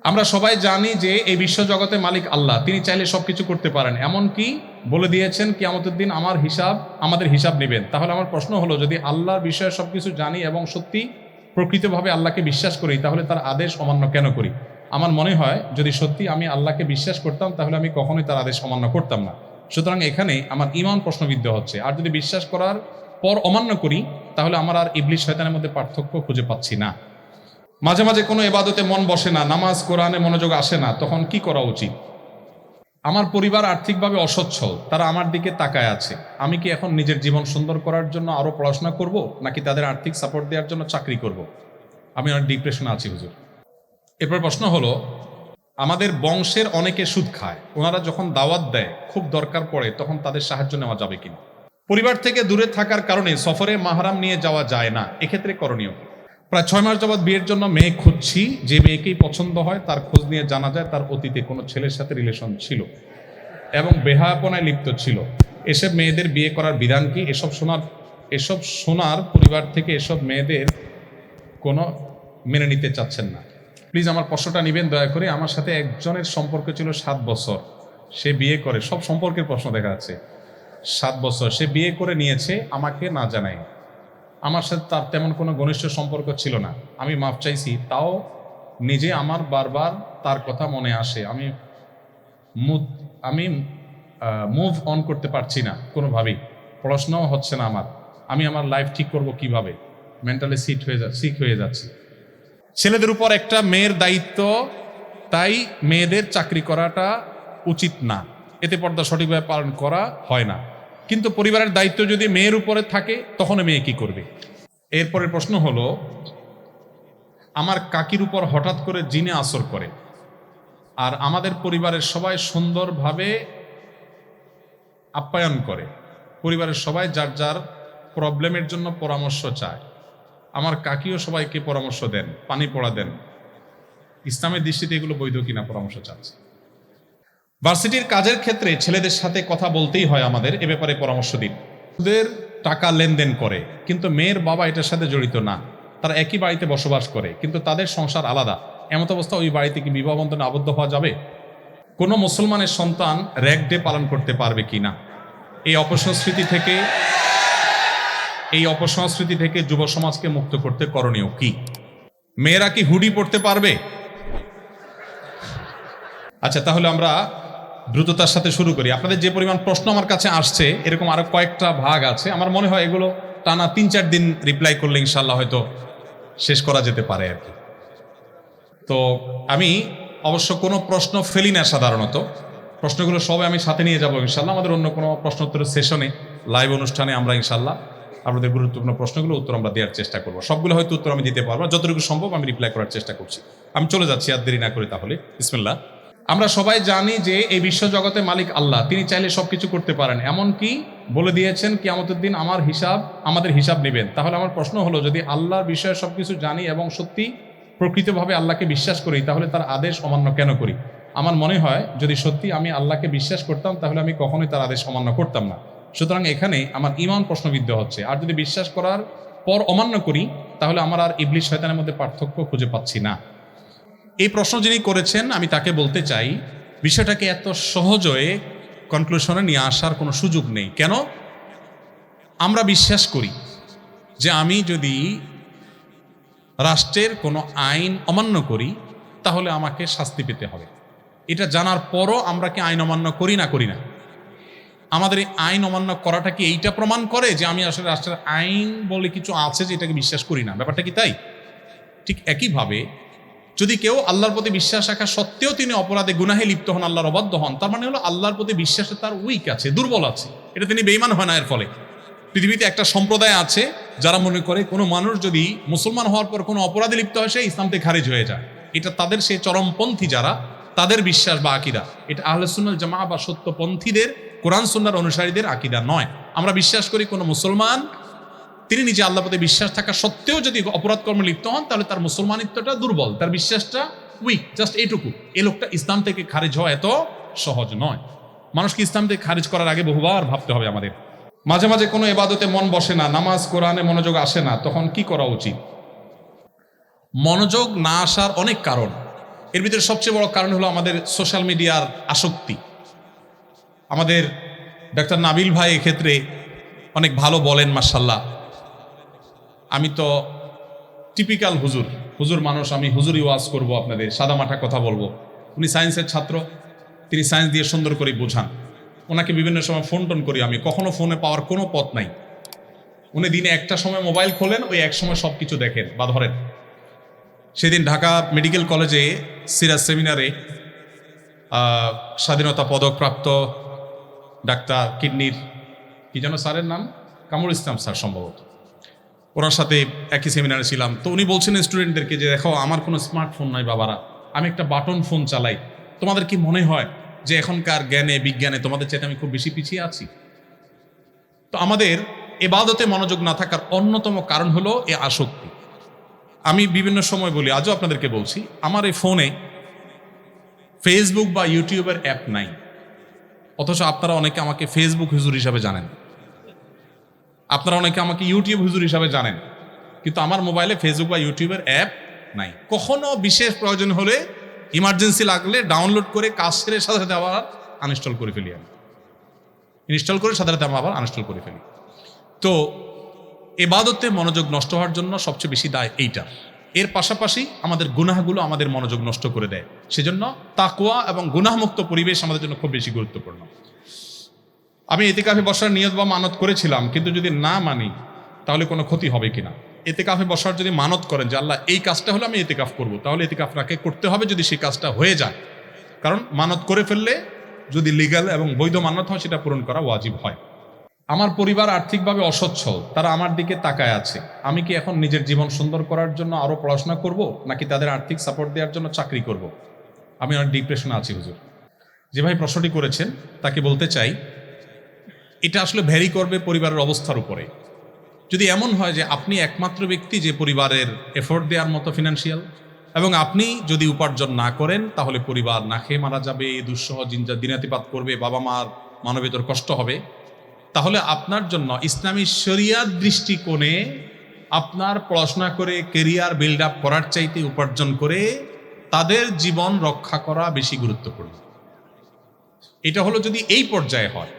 আমরা সবাই জানি যে এই বিশ্বজগতে মালিক আল্লাহ, তিনি চাইলে সবকিছু করতে পারেন। এমনকি বলে দিয়েছেন কিয়ামতের দিন আমাদের হিসাব নেবেন। তাহলে আমার প্রশ্ন হলো, যদি আল্লাহর বিষয়ে সবকিছু জানি এবং সত্যি প্রকৃতভাবে আল্লাহকে বিশ্বাস করি, তাহলে তার আদেশ অমান্য কেন করি? আমার মনে হয় যদি সত্যি আমি আল্লাহকে বিশ্বাস করতাম, তাহলে আমি কখনোই তার আদেশ অমান্য করতাম না। সুতরাং এখানে আমার ঈমান প্রশ্নবিদ্ধ হচ্ছে। আর যদি বিশ্বাস করার পর অমান্য করি, তাহলে আমার আর ইবলিস শয়তানের মধ্যে পার্থক্য খুঁজে পাচ্ছি না। মাঝে মাঝে কোনো ইবাদতে মন বসে না, নামাজ কোরআনে মনোযোগ আসে না, তখন কি করা উচিত? আমার পরিবার আর্থিকভাবে অসচ্ছল, তারা আমার দিকে তাকায় আছে। আমি কি এখন নিজের জীবন সুন্দর করার জন্য আরো পড়াশোনা করব, নাকি তাদের আর্থিক সাপোর্ট দেওয়ার জন্য চাকরি করব? আমি অনেক ডিপ্রেশনে আছি হুজুর। এরপর প্রশ্ন হলো, আমাদের বংশের অনেকে সুদ খায়, ওনারা যখন দাওয়াত দেয় খুব দরকার পড়ে, তখন তাদের সাহায্য নেওয়া যাবে কিনা? পরিবার থেকে দূরে থাকার কারণে সফরে মাহরাম নিয়ে যাওয়া যায় না, এক্ষেত্রে করণীয়? প্রায় 6 মাস যাবৎ বিয়ের জন্য মেয়ে খুঁজছি, যে মেয়েকেই পছন্দ হয় তার খোঁজ নিয়ে জানা যায় তার অতীতে কোনো ছেলের সাথে রিলেশন ছিল এবং বেহায়াপনায় লিপ্ত ছিল। এসব মেয়েদের বিয়ে করার বিধান কি? এসব শোনার পরিবার থেকে এসব মেয়েদের কোনো মেনে নিতে চাচ্ছেন না। প্লিজ আমার প্রশ্নটা নেবেন দয়া করে। আমার সাথে একজনের সম্পর্ক ছিল 7 বছর, সে বিয়ে করে, সব সম্পর্কের প্রশ্ন দেখা যাচ্ছে। 7 বছর সে বিয়ে করে নিয়েছে আমাকে না জানায়। আমার সাথে তার তেমন কোনো ঘনিষ্ঠ সম্পর্ক ছিল না। আমি মাফ চাইছি, তাও নিজে আমার বারবার তার কথা মনে আসে। আমি মুভ অন করতে পারছি না কোনোভাবেই, পড়াশোনাও হচ্ছে না আমি আমার লাইফ ঠিক করব কিভাবে? মেন্টালি সিক হয়ে যাচ্ছি। ছেলেদের উপর একটা মেয়ের দায়িত্ব, তাই মেয়েদের চাকরি করাটা উচিত না, এতে পর্দা সঠিকভাবে পালন করা হয় না। কিন্তু পরিবারের দায়িত্ব যদি মেয়ের উপরে থাকে, তখন মেয়ে কি করবে? এরপরের প্রশ্ন হলো, আমার কাকির উপর হঠাৎ করে জিনে আসর করে, আর আমাদের পরিবারের সবাই সুন্দরভাবে আপ্যায়ন করে। পরিবারের সবাই যার যার প্রবলেমের জন্য পরামর্শ চায়। আমার কাকিও সবাইকে পরামর্শ দেন, পানি পড়া দেন। ইসলামের দৃষ্টিতে এগুলো বৈধ কিনা পরামর্শ চাচ্ছে। ভার্সিটির কাজের ক্ষেত্রে ছেলেদের সাথে কথা বলতেই হয় আমাদের, এ ব্যাপারে পরামর্শ দিন। ওদের টাকা লেনদেন করে, কিন্তু মেয়ের বাবা এটার সাথে জড়িত না। তারা একই বাড়িতে বসবাস করে, কিন্তু তাদের সংসার আলাদা। এমত অবস্থা ওই বাড়িতে কি বিবাহ বন্ধনে আবদ্ধ হওয়া যাবে? কোনো মুসলমানের সন্তান র্যাগ ডে পালন করতে পারবে কি না? এই অপসংস্কৃতি থেকে যুব সমাজকে মুক্ত করতে করণীয় কি? মেয়েরা কি হুডি পরতে পারবে? আচ্ছা, তাহলে আমরা দ্রুততার সাথে শুরু করি। আপনাদের যে পরিমাণ প্রশ্ন আমার কাছে আসছে, এরকম আরো কয়েকটা ভাগ আছে। আমার মনে হয় এগুলো টানা 3-4 দিন রিপ্লাই করলে ইনশাল্লাহ হয়তো শেষ করা যেতে পারে আর কি। তো আমি অবশ্য কোনো প্রশ্ন ফেলি না সাধারণত, প্রশ্নগুলো সবাই আমি সাথে নিয়ে যাবো ইনশাল্লাহ। আমাদের অন্য কোনো প্রশ্নোত্তরের সেশনে, লাইভ অনুষ্ঠানে আমরা ইনশাল্লাহ আপনাদের গুরুত্বপূর্ণ প্রশ্নগুলো উত্তর আমরা দেওয়ার চেষ্টা করবো। সবগুলো হয়তো উত্তর আমি দিতে পারবো, যতটুকু সম্ভব আমি রিপ্লাই করার চেষ্টা করছি। আমি চলে যাচ্ছি আর দেরি না করে, তাহলে বিসমিল্লাহ। আমরা সবাই জানি যে এই বিশ্বজগতে মালিক আল্লাহ, তিনি চাইলে সবকিছু করতে পারেন। এমনকি বলে দিয়েছেন কিয়ামতের দিন আমাদের হিসাব নেবেন। তাহলে আমার প্রশ্ন হলো, যদি আল্লাহর বিষয়ে সবকিছু জানি এবং সত্যি প্রকৃতভাবে আল্লাহকে বিশ্বাস করি, তাহলে তার আদেশ অমান্য কেন করি? আমার মনে হয় যদি সত্যি আমি আল্লাহকে বিশ্বাস করতাম, তাহলে আমি কখনোই তার আদেশ অমান্য করতাম না। সুতরাং এখানে আমার ঈমান প্রশ্নবিদ্ধ হচ্ছে। আর যদি বিশ্বাস করার পর অমান্য করি, তাহলে আমার আর ইবলিস শয়তানের মধ্যে পার্থক্য খুঁজে পাচ্ছি না। এই প্রশ্ন যিনি করেছেন, আমি তাকে বলতে চাই, বিষয়টাকে এত সহজে কনক্লুশনে নিয়ে আসার কোনো সুযোগ নেই। কেন? আমরা বিশ্বাস করি যে আমি যদি রাষ্ট্রের কোনো আইন অমান্য করি, তাহলে আমাকে শাস্তি পেতে হবে। এটা জানার পরও আমরা কি আইন অমান্য করি না? আমাদের এই আইন অমান্য করাটা কি এইটা প্রমাণ করে যে আমি আসলে রাষ্ট্রের আইন বলে কিছু আছে যে এটাকে বিশ্বাস করি না? ব্যাপারটা কি তাই? ঠিক একইভাবে যদি কেউ আল্লাহর প্রতি বিশ্বাস রাখা সত্ত্বেও তিনি অপরাধে গুনাহে লিপ্ত হন, আল্লাহর অবাধ্য হন, তার মানে হলো আল্লাহর প্রতি বিশ্বাসে তার উইক আছে, দুর্বল আছে। এটা তিনি বেঈমান হয় না। এর ফলে পৃথিবীতে একটা সম্প্রদায় আছে যারা মনে করে কোনো মানুষ যদি মুসলমান হওয়ার পর কোনো অপরাধে লিপ্ত হয়, সে ইসলাম থেকে খারিজ হয়ে যায়। এটা তাদের সেই চরমপন্থী যারা, তাদের বিশ্বাস বা আকিদা। এটা আহলে সুন্নাত জামা বা সত্যপন্থীদের, কোরআন সুন্নাহর অনুসারীদের আকিদা নয়। আমরা বিশ্বাস করি কোনো মুসলমান তিনি নিজে আল্লাহর প্রতি বিশ্বাস থাকা সত্ত্বেও যদি অপরাধ কর্মে লিপ্ত হন, তাহলে তার মুসলমানিত্বটা দুর্বল, তার বিশ্বাসটা উইক, জাস্ট এইটুকু। এই লোকটা ইসলাম থেকে খারিজ হওয়া এত সহজ নয়। মানুষকে ইসলাম থেকে খারিজ করার আগে বহুবার ভাবতে হবে আমাদের। মাঝে মাঝে কোনো ইবাদতে মন বসে না, নামাজ কোরআনে মনোযোগ আসে না, তখন কি করা উচিত? মনোযোগ না আসার অনেক কারণ। এর ভিতরে সবচেয়ে বড় কারণ হলো আমাদের সোশ্যাল মিডিয়ার আসক্তি। আমাদের ডাক্তার নাবিল ভাই এক্ষেত্রে অনেক ভালো বলেন, মাশাআল্লাহ। আমি তো টিপিক্যাল হুজুর মানুষ, আমি হুজুরি ওয়াজ করব, আপনাদের সাদামাটা কথা বলবো। উনি সায়েন্সের ছাত্র, তিনি সায়েন্স দিয়ে সুন্দর করে বোঝান। ওনাকে বিভিন্ন সময় ফোন টোন করি আমি, কখনো ফোনে পাওয়ার কোনো পথ নাই। উনি দিনে একটা সময় মোবাইল খোলেন, ওই এক সময় সব কিছু দেখেন বা ধরেন। সেদিন ঢাকা মেডিকেল কলেজে সিরাজ সেমিনারে স্বাধীনতা পদকপ্রাপ্ত ডাক্তার কিডনির কি যেন স্যারের নাম, কামরুল ইসলাম স্যার সম্ভবত, ওনার সাথে একই সেমিনারে ছিলাম। তো উনি বলছেন স্টুডেন্টদেরকে যে দেখো, আমার কোনো স্মার্টফোন নাই বাবারা, আমি একটা বাটন ফোন চালাই। তোমাদের কি মনে হয় যে এখনকার জ্ঞানে বিজ্ঞানে তোমাদের চাইতে আমি খুব বেশি পিছিয়ে আছি? তো আমাদের ইবাদতে মনোযোগ না থাকার অন্যতম কারণ হলো এ আসক্তি। আমি বিভিন্ন সময় বলি, আজও আপনাদেরকে বলছি, আমার এই ফোনে ফেসবুক বা ইউটিউবের অ্যাপ নাই, অথচ আপনারা অনেকে আমাকে ফেসবুক হুজুর হিসাবে জানেন, আপনারা অনেকে আমাকে ইউটিউব হুজুর হিসাবে জানেন, কিন্তু আমার মোবাইলে ফেসবুক বা ইউটিউবের অ্যাপ নাই। কখনো বিশেষ প্রয়োজন হলে, ইমার্জেন্সি লাগলে ডাউনলোড করে কাজ সেরে সাথে সাথে আবার আনইনস্টল করে ফেলি। আমি ইনস্টল করে সাথে সাথে আবার আনইনস্টল করে ফেলি। তো ইবাদতে মনোযোগ নষ্ট হওয়ার জন্য সবচেয়ে বেশি দায় এইটা। এর পাশাপাশি আমাদের গুনাহগুলো আমাদের মনোযোগ নষ্ট করে দেয়। সেজন্য তাকওয়া এবং গুনাহমুক্ত পরিবেশ আমাদের জন্য খুব বেশি গুরুত্বপূর্ণ। আমি ইতিকাফে বসার নিয়ত বা মানত করেছিলাম, কিন্তু যদি না মানি তাহলে কোনো ক্ষতি হবে কিনা? ইতিকাফে বসার যদি মানত করেন যে আল্লাহ এই কাজটা হলে আমি ইতিকাফ করব, তাহলে ইতিকাফটাকে করতে হবে যদি সেই কাজটা হয়ে যায়। কারণ মানত করে ফেললে যদি লিগ্যাল এবং বৈধ মানত হয়, সেটা পূরণ করা ওয়াজিব হয়। আমার পরিবার আর্থিকভাবে অসচ্ছল, তারা আমার দিকে তাকায় আছে। আমি কি এখন নিজের জীবন সুন্দর করার জন্য আরো পড়াশোনা করব, নাকি তাদের আর্থিক সাপোর্ট দেওয়ার জন্য চাকরি করব? আমি অনেক ডিপ্রেশনে আছি হুজুর। যে ভাই প্রশ্নটি করেছেন তাকে বলতে চাই, এটা আসলে ভ্যারি করবে পরিবারের অবস্থার উপরে। যদি এমন হয় যে আপনি একমাত্র ব্যক্তি যে পরিবারের এফোর্ট দেওয়ার মতো ফিনান্সিয়াল, এবং আপনি যদি উপার্জন না করেন তাহলে পরিবার না খেয়ে মারা যাবে, দুঃসহ দিনাতিপাত করবে, বাবা মার মানবেতর কষ্ট হবে, তাহলে আপনার জন্য ইসলামী শরিয়াত দৃষ্টিকোণে আপনার পড়াশোনা করে কেরিয়ার বিল্ড আপ করার চাইতে উপার্জন করে তাদের জীবন রক্ষা করা বেশি গুরুত্বপূর্ণ। এটা হলো যদি এই পর্যায়ে হয়।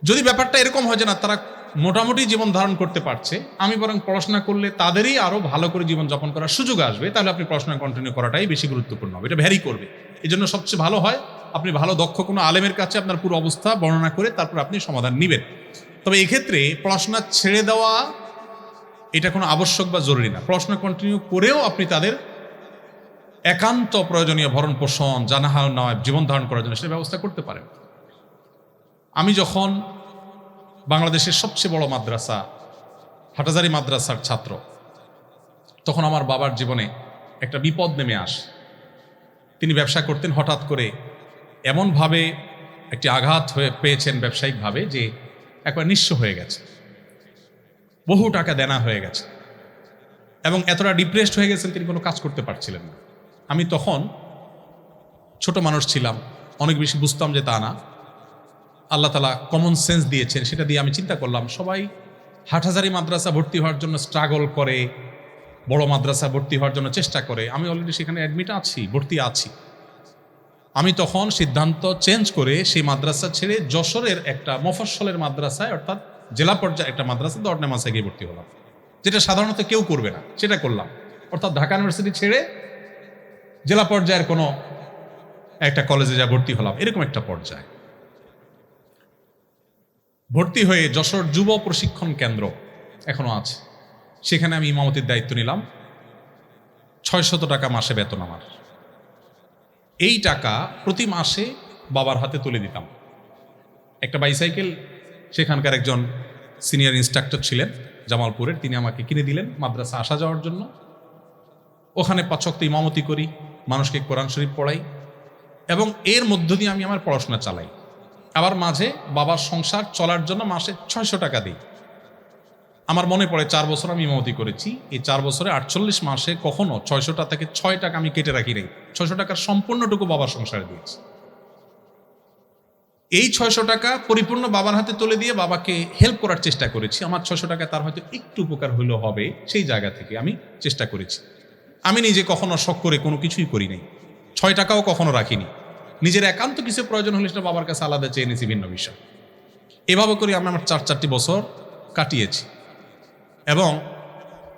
যদি ব্যাপারটা এরকম হয় যে না, তারা মোটামুটি জীবন ধারণ করতে পারছে, আমি বরং পড়াশোনা করলে তাদেরই আরো ভালো করে জীবন যাপন করার সুযোগ আসবে, তাহলে আপনি পড়াশোনা কন্টিনিউ করাটাই বেশি গুরুত্বপূর্ণ হবে। এটা ভ্যারি করবে। এই জন্য সবচেয়ে ভালো হয় আপনি ভালো দক্ষ কোনো আলেমের কাছে আপনার পুরো অবস্থা বর্ণনা করে তারপর আপনি সমাধান নেবেন। তবে এক্ষেত্রে পড়াশোনা ছেড়ে দেওয়া এটা কোনো আবশ্যক বা জরুরি না। পড়াশোনা কন্টিনিউ করেও আপনি তাদের একান্ত প্রয়োজনীয় ভরণ পোষণ, জানাহা নয় জীবন ধারণ করার জন্য সেটা ব্যবস্থা করতে পারেন। আমি যখন বাংলাদেশের সবচেয়ে বড় মাদ্রাসা হাটাজারি মাদ্রাসার ছাত্র, তখন আমার বাবার জীবনে একটা বিপদ নেমে আসে। তিনি ব্যবসা করতেন, হঠাৎ করে এমনভাবে একটি আঘাত হয়ে পেয়েছেন ব্যবসায়িকভাবে যে একবার নিঃস্ব হয়ে গেছে, বহু টাকা দেনা হয়ে গেছে, এবং এতটা ডিপ্রেসড হয়ে গেছেন তিনি কোনো কাজ করতে পারছিলেন না। আমি তখন ছোট মানুষ ছিলাম, অনেক বেশি বুঝতাম যে তা না। আল্লাহ তাআলা কমন সেন্স দিয়েছেন, সেটা দিয়ে আমি চিন্তা করলাম সবাই হাটহাজারী মাদ্রাসা ভর্তি হওয়ার জন্য স্ট্রাগল করে, বড় মাদ্রাসা ভর্তি হওয়ার জন্য চেষ্টা করে, আমি অলরেডি সেখানে অ্যাডমিট আছি, ভর্তি আছি। আমি তখন সিদ্ধান্ত চেঞ্জ করে সেই মাদ্রাসা ছেড়ে যশোরের একটা মফস্বলের মাদ্রাসায়, অর্থাৎ জেলা পর্যায়ে একটা মাদ্রাসা দরনেমাসায় গিয়ে ভর্তি হলাম, যেটা সাধারণত কেউ করবে না, সেটা করলাম। অর্থাৎ ঢাকা ইউনিভার্সিটি ছেড়ে জেলা পর্যায়ের কোনো একটা কলেজে যা ভর্তি হলাম, এরকম একটা পর্যায়ে ভর্তি হয়ে যশোর যুব প্রশিক্ষণ কেন্দ্র এখনো আছে, সেখানে আমি ইমামতির দায়িত্ব নিলাম। 600 টাকা মাসে বেতন আমার। এই টাকা প্রতি মাসে বাবার হাতে তুলে দিতাম। একটা বাইসাইকেল সেখানকার একজন সিনিয়র ইনস্ট্রাক্টর ছিলেন জামালপুরের, তিনি আমাকে কিনে দিলেন মাদ্রাসা আসা যাওয়ার জন্য। ওখানে 5 ওয়াক্ত ইমামতি করি, মানুষকে কোরআন শরীফ পড়াই, এবং এর মধ্য দিয়ে আমি আমার পড়াশোনা চালাই। আবার মাঝে বাবার সংসার চলার জন্য মাসে 600 টাকা দিই। আমার মনে পড়ে 4 বছর আমি ইমামতি করেছি, এই 4 বছরে 48 মাসে কখনো 600 থেকে 6 টাকা আমি কেটে রাখি নাই। 600 টাকার সম্পূর্ণটুকু বাবার সংসারে দিয়েছি। এই 600 টাকা পরিপূর্ণ বাবার হাতে তুলে দিয়ে বাবাকে হেল্প করার চেষ্টা করেছি। আমার 600 টাকা তার হয়তো একটু উপকার হইলেও হবে, সেই জায়গা থেকে আমি চেষ্টা করেছি। আমি নিজে কখনো শখ করে কোনো কিছুই করি নাই, 6 টাকাও কখনো রাখিনি। নিজের একান্ত কিছু প্রয়োজন হলে সেটা বাবার কাছে আলাদা চেয়ে নিয়েছি, ভিন্ন বিষয়। এভাবে করে আমি আমার 4 বছর কাটিয়েছি এবং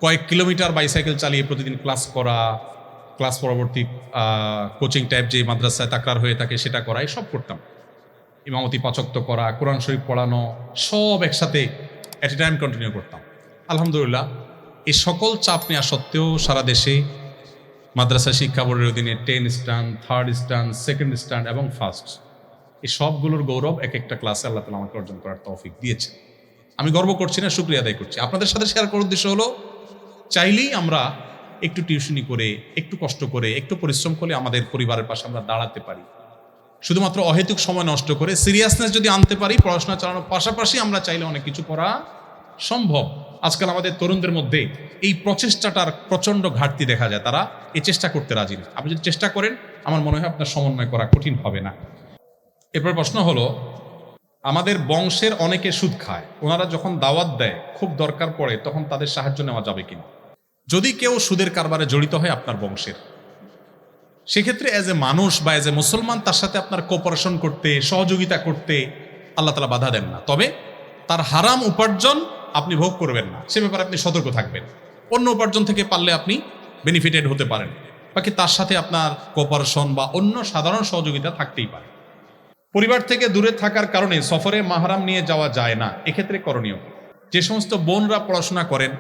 কয়েক কিলোমিটার বাইসাইকেল চালিয়ে প্রতিদিন ক্লাস করা, ক্লাস পরবর্তী কোচিং টাইপ যে মাদ্রাসায় তাকরার হয়ে থাকে সেটা করা, সব করতাম। ইমামতি 5 ওয়াক্ত করা, কোরআন শরীফ পড়ানো, সব একসাথে এট এ টাইম কন্টিনিউ করতাম। আলহামদুলিল্লাহ, এই সকল চাপ নেওয়া সত্ত্বেও সারা দেশে মাদ্রাসা শিক্ষা বোর্ডের অধীনে 10 stand, 3rd stand, 2nd stand এবং ফার্স্ট, এই সবগুলোর গৌরব এক একটা ক্লাসে আল্লাহ তাআলা আমাকে অর্জন করার তৌফিক দিয়েছে। আমি গর্ব করছি না, শুকরিয়া আদায় করছি। আপনাদের সাথে শেয়ার করার উদ্দেশ্য হলো, চাইলেই আমরা একটু টিউশনি করে, একটু কষ্ট করে, একটু পরিশ্রম করে আমাদের পরিবারের পাশে আমরা দাঁড়াতে পারি। শুধুমাত্র অহেতুক সময় নষ্ট করে সিরিয়াসনেস যদি আনতে পারি, পড়াশোনা চালানোর পাশাপাশি আমরা চাইলে অনেক কিছু করা সম্ভব। আজকাল আমাদের তরুণদের মধ্যে এই প্রচেষ্টাটার প্রচণ্ড ঘাটতি দেখা যায়, তারা এই চেষ্টা করতে রাজি না। আপনি যদি চেষ্টা করেন, আমার মনে হয় আপনার সমন্বয় করা কঠিন হবে না। এরপর প্রশ্ন হলো, আমাদের বংশের অনেকে সুদ খায়, ওনারা যখন দাওয়াত দেয়, খুব দরকার পড়ে, তখন তাদের সাহায্য নেওয়া যাবে কিনা? যদি কেউ সুদের কারবারে জড়িত হয় আপনার বংশের, সেক্ষেত্রে অ্যাজ এ মানুষ বা অ্যাজ এ মুসলমান তার সাথে আপনার কোঅপারেশন করতে, সহযোগিতা করতে আল্লাহ তাআলা বাধা দেন না। তবে তার হারাম উপার্জন আপনি ভোগ করবেন না, সে ব্যাপারে আপনি সতর্ক থাকবেন। অন্য উপার্জন থেকে পারলে আপনি বেনিফিটেড হতে পারেন, বাকি তার সাথে আপনার কোঅপারেশন বা অন্য সাধারণ সহযোগিতা থাকতেই পারে। পরিবার থেকে দূরে থাকার কারণে সফরে মাহরাম নিয়ে যাওয়া যায় না, এক্ষেত্রে করণীয়। যে সমস্ত বোনরা পড়াশোনা করেন,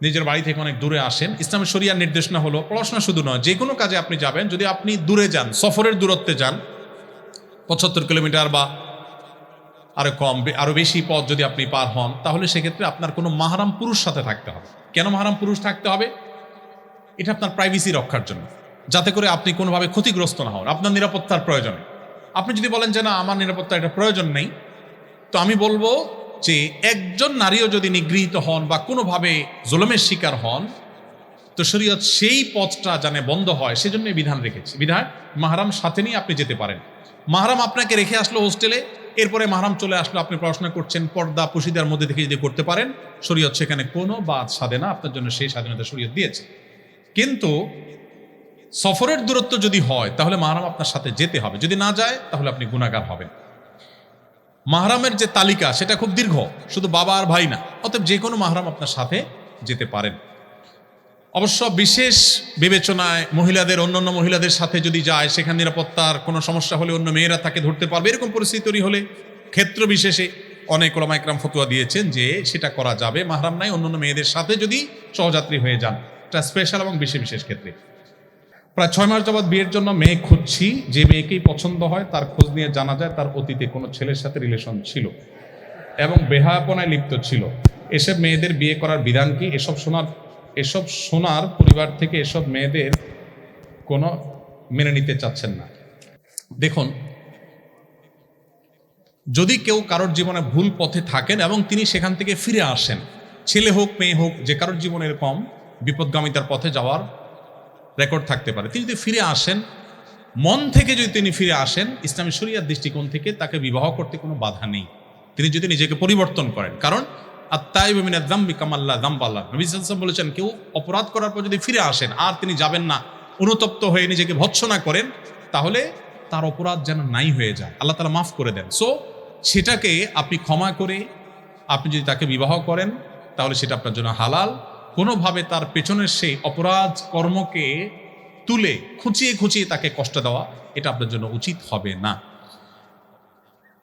নিজের বাড়ি থেকে অনেক দূরে আসেন, ইসলামের শরিয়ার নির্দেশনা হলো, পড়াশোনা শুধু নয়, যে কোনো কাজে আপনি যাবেন, যদি আপনি দূরে যান, সফরের দূরত্বে যান, 75 কিলোমিটার বা আরো কম, আরো বেশি পথ যদি আপনি পার হন, তাহলে সেক্ষেত্রে আপনার কোনো মাহরাম পুরুষ সাথে থাকতে হবে। কেন মাহরাম পুরুষ থাকতে হবে? এটা আপনার প্রাইভেসি রক্ষার জন্য, যাতে করে আপনি কোনোভাবে ক্ষতিগ্রস্ত না হন, আপনার নিরাপত্তার প্রয়োজনে। আপনি যদি বলেন যে না, আমার নিরাপত্তার এটা প্রয়োজন নেই, তো আমি বলবো যে একজন নারীও যদি নিগৃহীত হন বা কোনোভাবে জুলুমের শিকার হন, তো শরীয়ত সেই পথটা জানে বন্ধ হয়, সেজন্য বিধান রেখেছে। বিধান মাহরাম সাথে নিয়ে আপনি যেতে পারেন। মাহরাম আপনাকে রেখে আসলো হোস্টেলে, এরপরে মাহরাম চলে আসলো, আপনি পড়াশোনা করছেন, পর্দা পুশিদার মধ্যে থেকে যদি করতে পারেন, শরীয়ত সেখানে কোনো বাদ সাধে না, আপনার জন্য সেই স্বাধীনতা শরীয়ত দিয়েছে। কিন্তু সফরের দূরত্ব যদি হয়, তাহলে মাহরাম আপনার সাথে যেতে হবে। যদি না যায়, তাহলে আপনি গুনাহগার হবেন। মাহরামের যে তালিকা সেটা খুব দীর্ঘ, শুধু বাবা আর ভাই না, অতএব যে কোনো মাহরাম আপনার সাথে যেতে পারেন। অবশ্য বিশেষ বিবেচনায় মহিলাদের অন্যান্য মহিলাদের সাথে যদি যায়, সেখানে নিরাপত্তার কোনো সমস্যা হলে অন্য মেয়েরা তাকে ধরতে পারবে, এরকম পরিস্থিতি তৈরি হলে ক্ষেত্র বিশেষে অনেক ওলামা ইকরাম ফতোয়া দিয়েছেন যে সেটা করা যাবে। মাহরাম নাই, অন্যান্য মেয়েদের সাথে যদি সহযাত্রী হয়ে যান, এটা স্পেশাল এবং বিশেষ বিশেষ ক্ষেত্রে। প্রায় 6 মাস যাবৎ বিয়ের জন্য মেয়ে খুঁজছি, যে মেয়েকেই পছন্দ হয় তার খোঁজ নিয়ে জানা যায় তার অতীতে কোনো ছেলের সাথে রিলেশন ছিল এবং বেহায়াপনায় লিপ্ত ছিল। এসব মেয়েদের বিয়ে করার বিধান কি? এসব শোনার পরিবার থেকে এসব মেয়েদের কোনো মেনে নিতে চাচ্ছেন না। দেখুন, যদি কেউ কারোর জীবনে ভুল পথে থাকেন এবং তিনি সেখান থেকে ফিরে আসেন, ছেলে হোক মেয়ে হোক, যে কারোর জীবনে এরকম বিপদগামিতার পথে যাওয়ার রেকর্ড থাকতে পারে, তিনি যদি ফিরে আসেন, মন থেকে যদি তিনি ফিরে আসেন, ইসলামী শরিয়ার দৃষ্টিকোণ থেকে তাকে বিবাহ করতে কোনো বাধা নেই, তিনি যদি নিজেকে পরিবর্তন করেন। কারণ আত্তাইবু মিনাজ যামবি কামাল্লা যামবা লাহু, নবী সাল্লাল্লাহু আলাইহি ওয়াসাল্লাম বলেছেন, কেউ অপরাধ করার পর যদি ফিরে আসেন আর তিনি যাবেন না, অনুতপ্ত হয়ে নিজেকে ভৎসনা করেন, তাহলে তার অপরাধ যেন নাই হয়ে যায়, আল্লাহ তাআলা মাফ করে দেন। সো সেটাকে আপনি ক্ষমা করে আপনি যদি তাকে বিবাহ করেন, তাহলে সেটা আপনার জন্য হালাল। কোনোভাবে তার পেছনের সেই অপরাধ কর্মকে তুলে খুঁচিয়ে খুঁচিয়ে তাকে কষ্ট দেওয়া, এটা আপনার জন্য উচিত হবে না।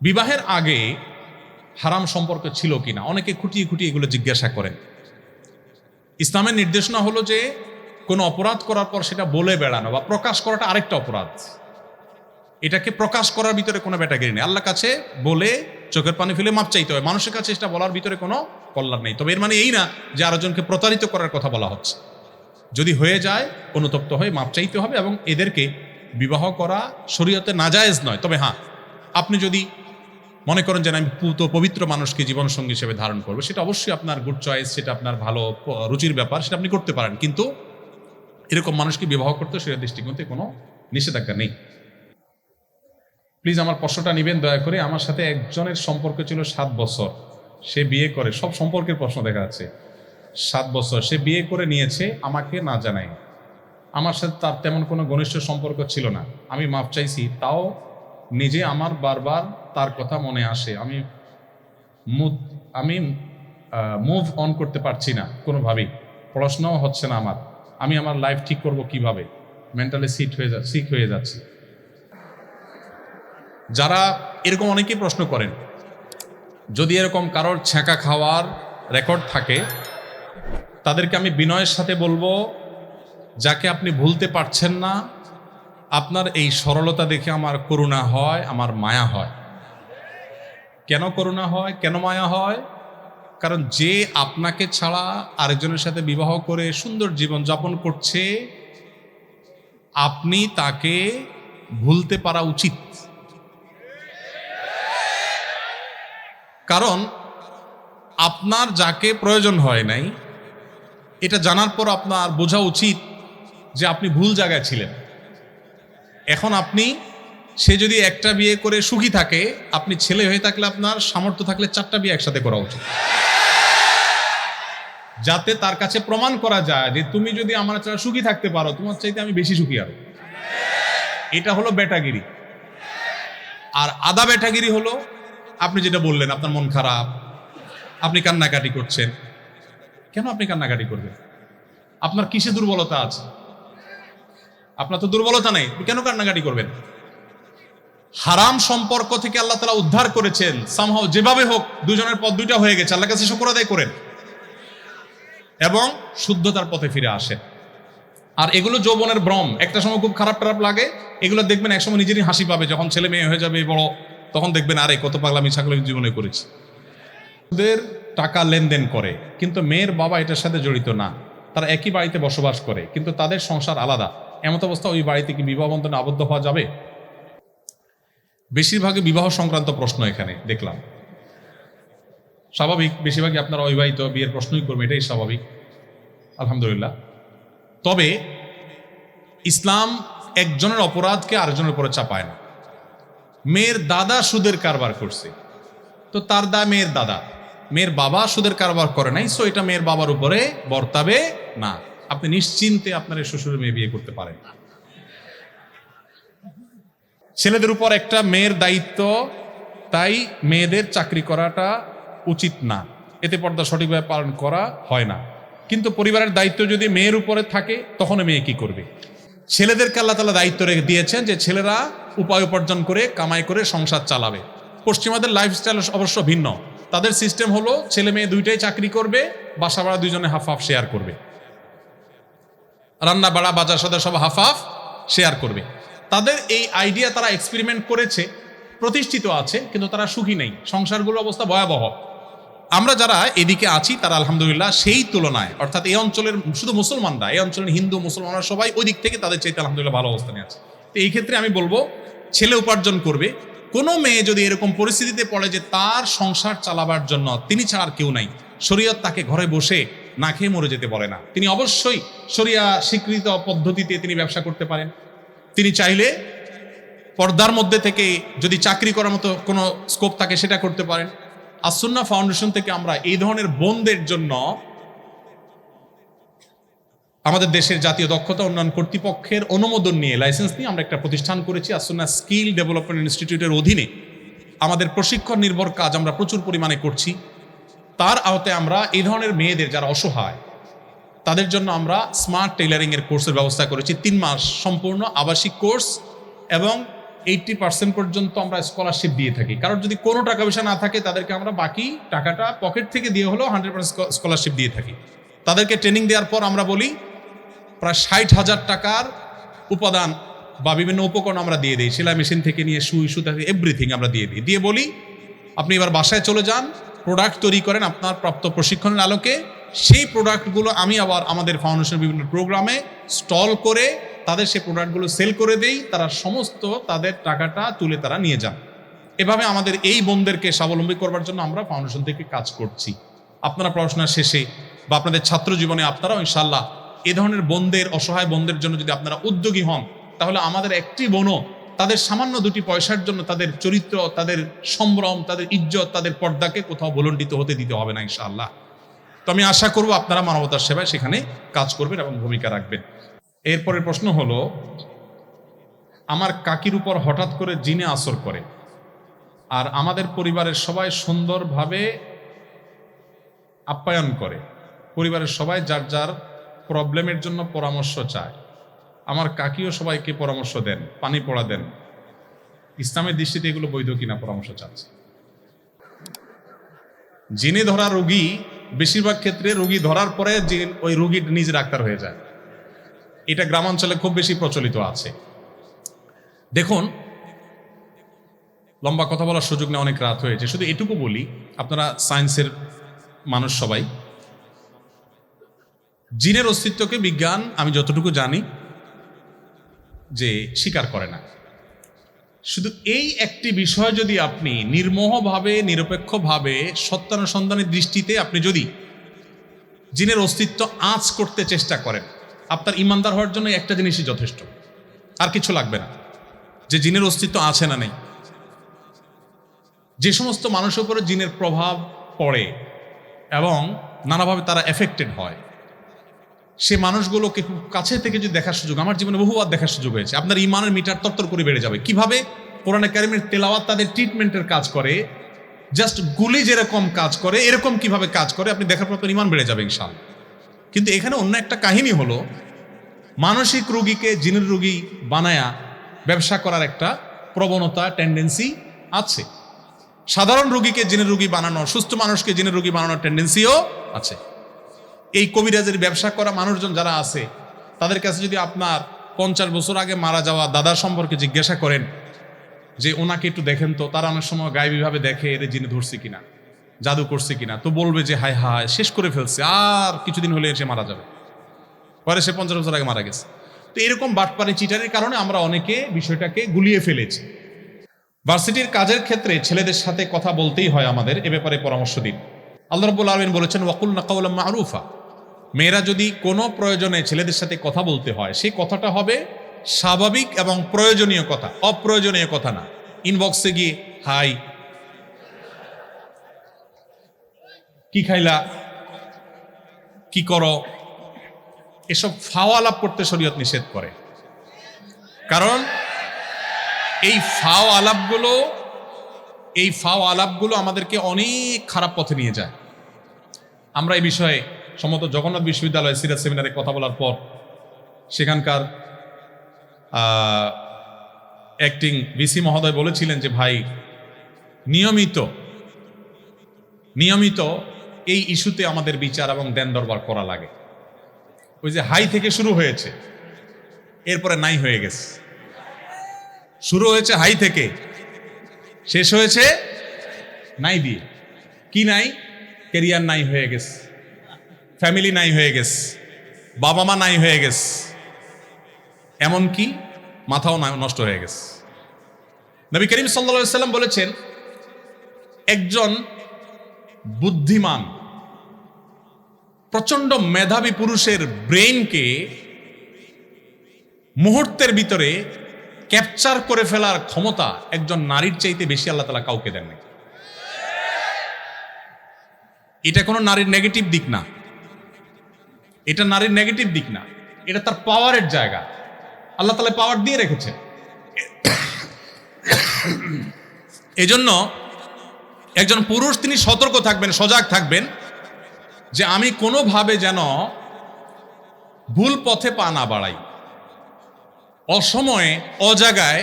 বিবাহের আগে হারাম সম্পর্ক ছিল কিনা অনেকে খুঁটিয়ে খুঁটিয়ে এগুলো জিজ্ঞাসা করেন। ইসলামের নির্দেশনা হলো যে কোনো অপরাধ করার পর সেটা বলে বেড়ানো বা প্রকাশ করাটা আরেকটা অপরাধ। এটাকে প্রকাশ করার ভিতরে কোনো ব্যাটাগিরি নেই। আল্লাহর কাছে বলে চোখের পানি ফেলে মাপ চাইতে হয়, মানুষের কাছে এটা বলার ভিতরে কোনো কল্যাণ নেই। তবে এর মানে এই না যে আরেকজনকে প্রতারিত করার কথা বলা হচ্ছে। যদি হয়ে যায়, অনুতপ্ত হয়ে মাপ চাইতে হবে এবং এদেরকে বিবাহ করা শরীয়তে নাজায়েজ নয়। তবে হ্যাঁ, আপনি যদি মনে করেন যে আমি পবিত্র মানুষকে জীবনসঙ্গী হিসেবে ধারণ করবো, সেটা অবশ্যই আপনার গুড চয়েস, সেটা আপনার ভালো রুচির ব্যাপার, সেটা আপনি করতে পারেন। কিন্তু এরকম মানুষকে বিবাহ করতে শরীয়তের দৃষ্টিকোণে কোনো নিষেধাজ্ঞা নেই। প্লিজ আমার প্রশ্নটা নেবেন দয়া করে। আমার সাথে একজনের সম্পর্ক ছিল 7 বছর, সে বিয়ে করে, সব সম্পর্কের প্রশ্ন দেখা যাচ্ছে। 7 বছর সে বিয়ে করে নিয়েছে আমাকে না জানায়। আমার সাথে তার তেমন কোনো ঘনিষ্ঠ সম্পর্ক ছিল না। আমি মাফ চাইছি, তাও নিজে আমার বারবার তার কথা মনে আসে। আমি মুভ অন করতে পারছি না কোনোভাবেই, পড়াশোনাও হচ্ছে না আমি আমার লাইফ ঠিক করব কিভাবে? মেন্টালি সিক হয়ে যাচ্ছি। যারা এরকম অনেকেই প্রশ্ন করেন, যদি এরকম কারোর ছ্যাঁকা খাওয়ার রেকর্ড থাকে, তাদেরকে আমি বিনয়ের সাথে বলবো, যাকে আপনি ভুলতে পারছেন না, আপনার এই সরলতা দেখে আমার করুণা হয়, আমার মায়া হয়। কেন করুণা হয়, কেন মায়া হয়? কারণ যে আপনাকে ছাড়া আরেকজনের সাথে বিবাহ করে সুন্দর জীবন যাপন করছে, আপনি তাকে ভুলতে পারা উচিত। কারণ আপনার যাকে প্রয়োজন হয় নাই, এটা জানার পর আপনার বোঝা উচিত যে আপনি ভুল জায়গায় ছিলেন। এখন সে যদি একটা বিয়ে করে সুখী থাকে, আপনি ছেলে হয়ে থাকলে আপনার সামর্থ্য থাকলে 4টা বিয়ে একসাথে করা উচিত, যাতে তার কাছে প্রমাণ করা যায় যে তুমি যদি আমার ছাড়া সুখী থাকতে পারো, তোমার চাইতে আমি বেশি সুখী আরো। এটা হলো বেটাগিরি। আর আদা বেটাগিরি হলো আপনি যেটা বললেন, আপনার মন খারাপ, আপনি কান্নাকাটি করছেন। কেন আপনি কান্নাকাটি করবেন? আপনার কিসে দুর্বলতা আছে? আপনার তো দুর্বলতা নেই, কেন কান্নাকাটি করবেন? হারাম সম্পর্ক থেকে আল্লাহ তাআলা উদ্ধার করেছেন, সামহাও যেভাবে হোক দুজনের পথ দুইটা হয়ে গেছে, আল্লাহর কাছে শুকর আদায় করেন এবং শুদ্ধতার পথে ফিরে আসেন। আর এগুলো যৌবনের ভ্রম, একটা সময় খুব খারাপ লাগে, এগুলো দেখবেন একসময় নিজেরই হাসি পাবে, যখন ছেলে মেয়ে হয়ে যাবে বড়, তখন দেখবেন আরে কত পাগলামি ছাগলামি জীবনে করেছি। ওদের টাকা লেনদেন করে, কিন্তু মেয়ের বাবা এটার সাথে জড়িত না, তারা একই বাড়িতে বসবাস করে, কিন্তু তাদের সংসার আলাদা। এমত অবস্থা ওই বাড়িতে কি বিবাহ বন্ধনে আবদ্ধ হওয়া যাবে? বেশিরভাগই বিবাহ সংক্রান্ত প্রশ্ন এখানে দেখলাম। স্বাভাবিক, বেশিরভাগই আপনারা অবিবাহিত, বিয়ের প্রশ্নই করবে, এটাই স্বাভাবিক, আলহামদুলিল্লাহ। তবে ইসলাম একজনের অপরাধকে আরেকজনের উপরে চাপায় না। মেয়ের দাদা সুদের কারবার করছে, তো তার দায় মেয়ের দাদা। মেয়ের বাবা সুদের কারবার করে নাই, সো এটা মেয়ের বাবার উপরে বর্তাবে না। আপনি নিশ্চিন্তে আপনার শ্বশুরের মেয়ে বিয়ে করতে পারেন। ছেলেদের উপর একটা মেয়ের দায়িত্ব, তাই মেয়েদের চাকরি করাটা উচিত না, এতে পর্দা সঠিকভাবে পালন করা হয় না। কিন্তু পরিবারের দায়িত্ব যদি মেয়ের উপরে থাকে, তখন মেয়ে কি করবে? ছেলেদেরকে আল্লাহ তাআলা দায়িত্ব রেখে দিয়েছেন যে ছেলেরা উপায় উপার্জন করে কামাই করে সংসার চালাবে। পশ্চিমাদের লাইফস্টাইল অবশ্য ভিন্ন। তাদের সিস্টেম হলো ছেলে মেয়ে দুইটাই চাকরি করবে, বাসা ভাড়া দুইজনে হাফ হাফ শেয়ার করবে, রান্না বাড়া বাজার সদাই সব হাফ হাফ শেয়ার করবে। তাদের এই আইডিয়া তারা এক্সপেরিমেন্ট করেছে, প্রতিষ্ঠিত আছে, কিন্তু তারা সুখী নেই, সংসারগুলোর অবস্থা ভয়াবহ। আমরা যারা এদিকে আছি তারা আলহামদুলিল্লাহ সেই তুলনায়, অর্থাৎ এই অঞ্চলের শুধু মুসলমানরা, এই অঞ্চলের হিন্দু মুসলমানরা সবাই ওই দিক থেকে তাদের চাইতে আলহামদুলিল্লাহ ভালো অবস্থানে আছে। তো এই ক্ষেত্রে আমি বলবো, ছেলে উপার্জন করবে। কোনো মেয়ে যদি এরকম পরিস্থিতিতে পড়ে যে তার সংসার চালাবার জন্য তিনি ছাড়া আর কেউ নাই, শরীয়ত তাকে ঘরে বসে না খেয়ে মরে যেতে বলে না। তিনি অবশ্যই শরিয়া স্বীকৃত পদ্ধতিতে তিনি ব্যবসা করতে পারেন। তিনি চাইলে পর্দার মধ্যে থেকে যদি চাকরি করার মতো কোনো স্কোপ থাকে সেটা করতে পারেন। আসুন্নাহ ফাউন্ডেশন থেকে আমরা এই ধরনের বোনদের জন্য আমাদের দেশের জাতীয় দক্ষতা উন্নয়ন কর্তৃপক্ষের অনুমোদন নিয়ে, লাইসেন্স নিয়ে আমরা একটা প্রতিষ্ঠান করেছি, আসুন্নাহ স্কিল ডেভেলপমেন্ট ইনস্টিটিউটের অধীনে আমাদের প্রশিক্ষণ নির্ভর কাজ আমরা প্রচুর পরিমাণে করছি। তার আওতায় আমরা এই ধরনের মেয়েদের যারা অসহায়, তাদের জন্য আমরা স্মার্ট টেইলারিং এর কোর্সের ব্যবস্থা করেছি। 3 মাস সম্পূর্ণ আবাসিক কোর্স এবং 80% পর্যন্ত আমরা স্কলারশিপ দিয়ে থাকি। কারণ যদি কোনো টাকা পয়সা না থাকে, তাদেরকে আমরা বাকি টাকাটা পকেট থেকে দিয়ে হলেও 100% স্কলারশিপ দিয়ে থাকি। তাদেরকে ট্রেনিং দেওয়ার পর আমরা বলি প্রায় 60,000 টাকার উপাদান বা বিভিন্ন উপকরণ আমরা দিয়ে দিই, সেলাই মেশিন থেকে নিয়ে সুই সুতা এভরিথিং আমরা দিয়ে দিই, দিয়ে বলি আপনি এবার বাসায় চলে যান, প্রোডাক্ট তৈরি করেন আপনার প্রাপ্ত প্রশিক্ষণের আলোকে। সেই প্রোডাক্টগুলো আমি আবার আমাদের ফাউন্ডেশনের বিভিন্ন প্রোগ্রামে স্টল করে তাদের সেই প্রোডাক্টগুলো সেল করে দেই, তারা সমস্ত তাদের টাকাটা তুলে তারা নিয়ে যান। এভাবে আমাদের এই বোনদেরকে স্বাবলম্বী করবার জন্য আমরা ফাউন্ডেশন থেকে কাজ করছি। আপনারা পড়াশোনার শেষে বা আপনাদের ছাত্র জীবনে আপনারাও ইনশাআল্লাহ এ ধরনের বোনদের, অসহায় বোনদের জন্য যদি আপনারা উদ্যোগী হন, তাহলে আমাদের একটি বোনও তাদের সামান্য 2টি পয়সার জন্য তাদের চরিত্র, তাদের সম্ভ্রম, তাদের ইজ্জত, তাদের পর্দাকে কোথাও ভুলণ্ডিত হতে দিতে হবে না ইনশাআল্লাহ। তো আমি আশা করব আপনারা মানবতার সেবায় সেখানে কাজ করবেন এবং ভূমিকা রাখবেন। এরপরের প্রশ্ন হলো, আমার কাকির উপর হঠাৎ করে জিনে আসর করে, আর আমাদের পরিবারের সবাই সুন্দরভাবে আপ্যায়ন করে, পরিবারের সবাই যার যার প্রবলেমের জন্য পরামর্শ চায়, আমার কাকিও সবাইকে পরামর্শ দেন, পানি পড়া দেন, ইসলামের দৃষ্টিতে এগুলো বৈধ কিনা পরামর্শ চাচ্ছে। জিনে ধরা রোগী বেশিরভাগ ক্ষেত্রে রোগী ধরার পরে ওই রোগী নিজে ডাক্তার হয়ে যায়, এটা গ্রামাঞ্চলে খুব বেশি প্রচলিত আছে। দেখুন, লম্বা কথা বলার সুযোগ নেই, অনেক রাত হয়েছে, শুধু এটুকু বলি, আপনারা সায়েন্সের মানুষ সবাই, জিনের অস্তিত্বকে বিজ্ঞান আমি যতটুকু জানি যে স্বীকার করে না। শুধু এই একটি বিষয় যদি আপনি নির্মোহভাবে নিরপেক্ষভাবে সত্যানুসন্ধানের দৃষ্টিতে আপনি যদি জিনের অস্তিত্ব আঁচ করতে চেষ্টা করেন, আপনার ইমানদার হওয়ার জন্য একটা জিনিসই যথেষ্ট, আর কিছু লাগবে না, যে জিনের অস্তিত্ব আছে না নেই। যে সমস্ত মানুষের উপরে জিনের প্রভাব পড়ে এবং নানাভাবে তারা এফেক্টেড হয়, সে মানুষগুলোকে খুব কাছে থেকে যদি দেখার সুযোগ, আমার জীবনে বহুবার দেখার সুযোগ হয়েছে, আপনার ইমানের মিটার তত্তর করে বেড়ে যাবে। কিভাবে? কোরআনে কারিমের তেলাওয়াত তাদের ট্রিটমেন্টের কাজ করে, জাস্ট গুলি যেরকম কাজ করে এরকম কিভাবে কাজ করে আপনি দেখার পর আপনার ইমান বেড়ে যাবে ইনশাআল্লাহ। কিন্তু এখানে অন্য একটা কাহিনী হলো, মানসিক রোগীকে জিনের রোগী বানায়া ব্যবসা করার একটা প্রবণতা, টেন্ডেন্সি আছে। সাধারণ রোগীকে জিনের রোগী বানানো, সুস্থ মানুষকে জিনের রোগী বানানোর টেন্ডেন্সিও আছে। এই কবিরাজের ব্যবসা করা মানুষজন যারা আছে, তাদের কাছে যদি আপনার 50 বছর আগে মারা যাওয়া দাদার সম্পর্কে জিজ্ঞাসা করেন যে ওনাকে একটু দেখেন তো, তারা অনেক সময় গায়েবীভাবে দেখে এর জিনে ধরছে কিনা, জাদু করছে কিনা, তো বলবে যে হায় হায় শেষ করে ফেলছে, আর কিছুদিন হলে সে মারা যাবে, পরে সে 50 বছর আগে মারা গেছে। তো এরকম বাটপারি চিটারির কারণে আমরা অনেকে বিষয়টাকে গুলিয়ে ফেলেছি। ভার্সিটির কাজের ক্ষেত্রে ছেলেদের সাথে কথা বলতেই হয় আমাদের, এ ব্যাপারে পরামর্শ দিন। আল্লাহ রাব্বুল আলামিন বলেছেন ওয়াকুলনা কাওলাম মা'রুফা, মেয়েরা যদি কোনো প্রয়োজনে ছেলেদের সাথে কথা বলতে হয়, সেই কথাটা হবে স্বাভাবিক এবং প্রয়োজনীয় কথা, অপ্রয়োজনীয় কথা না। ইনবক্সে গিয়ে হাই, কি খাইলা, কি করো, এসব ফাও আলাপ করতে শরীয়ত নিষেধ করে। কারণ এই ফাও আলাপগুলো আমাদেরকে অনেক খারাপ পথে নিয়ে যায়। আমরা এই বিষয়ে সম্ভবত জগন্নাথ বিশ্ববিদ্যালয় সিরাজ সেমিনারে কথা বলার পর সেখানকার অ্যাক্টিং ভিসি মহোদয় বলেছিলেন যে ভাই, নিয়মিত এই ইস্যুতে আমাদের বিচার এবং দেন দরবার করা লাগে। ওই যে হাই থেকে শুরু হয়েছে, এরপরে নাই হয়ে গেছে। শুরু হয়েছে হাই থেকে, শেষ হয়েছে নাই দিয়ে। কি নাই? ক্যারিয়ার নাই হয়ে গেছে, ফ্যামিলি নাই হয়ে গেছে, বাবা মা নাই হয়ে গেছে, এমনকি মাথাও নষ্ট হয়ে গেছে। নবী করিম সাল্লাল্লাহু আলাইহি সাল্লাম বলেছেন, একজন বুদ্ধিমান প্রচন্ড মেধাবী পুরুষের ব্রেইনকে মুহূর্তের ভিতরে ক্যাপচার করে ফেলার ক্ষমতা একজন নারীর চাইতে বেশি আল্লাহ তাআলা কাউকে দেন নাই। এটা কোনো নারীর নেগেটিভ দিক না, এটা নারীর নেগেটিভ দিক না, এটা তার পাওয়ারের জায়গা। আল্লাহ তাআলা পাওয়ার দিয়ে রেখেছেন। এজন্য একজন পুরুষ তিনি সতর্ক থাকবেন, সজাগ থাকবেন যে আমি কোনোভাবে যেন ভুল পথে পা না বাড়াই, অসময়ে অজাগায়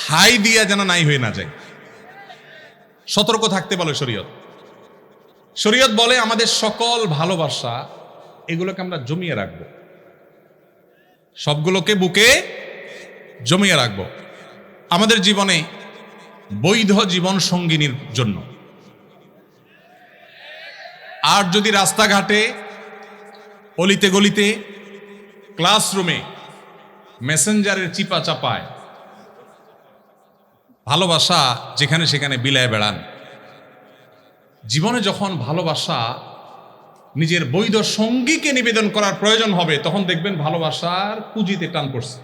হাই দিয়া যেন নাই হয়ে না যায়। সতর্ক থাকতে বলে শরীয়ত। শরীয়ত বলে আমাদের সকল ভালোবাসা এগুলোকে আমরা জমিয়ে রাখবো, সবগুলোকে বুকে জমিয়ে রাখবো আমাদের জীবনে বৈধ জীবন সঙ্গিনীর জন্য। আর যদি রাস্তাঘাটে, অলিতে গলিতে, ক্লাসরুমে মেসেঞ্জারের চিপা চাপায় ভালোবাসা যেখানে সেখানে বিলায় বেড়ান, জীবনে যখন ভালোবাসা নিজের বৈধ সঙ্গীকে নিবেদন করার প্রয়োজন হবে, তখন দেখবেন ভালোবাসার পুঁজিতে টান পড়ছে,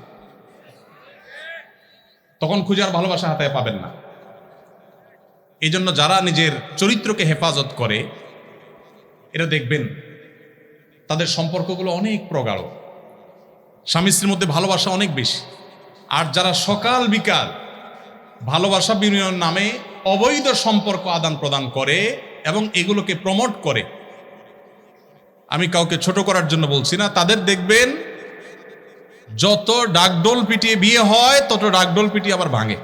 তখন খুঁজে আর ভালোবাসা হাতে পাবেন না। এই জন্য যারা নিজের চরিত্রকে হেফাজত করে এরা দেখবেন তাদের সম্পর্কগুলো অনেক প্রগাঢ়, স্বামী স্ত্রীর মধ্যে ভালোবাসা অনেক বেশি। আর যারা সকাল বিকাল ভালোবাসা বিনিময়ের নামে অবৈধ সম্পর্ক আদান প্রদান করে এবং এগুলোকে প্রমোট করে, আমি কাউকে ছোট করার জন্য বলছি না, তাদের দেখবেন যত ডাকডোল পিটিয়ে বিয়ে হয় তত ডাকডোল পিটিয়ে আবার ভাঙে।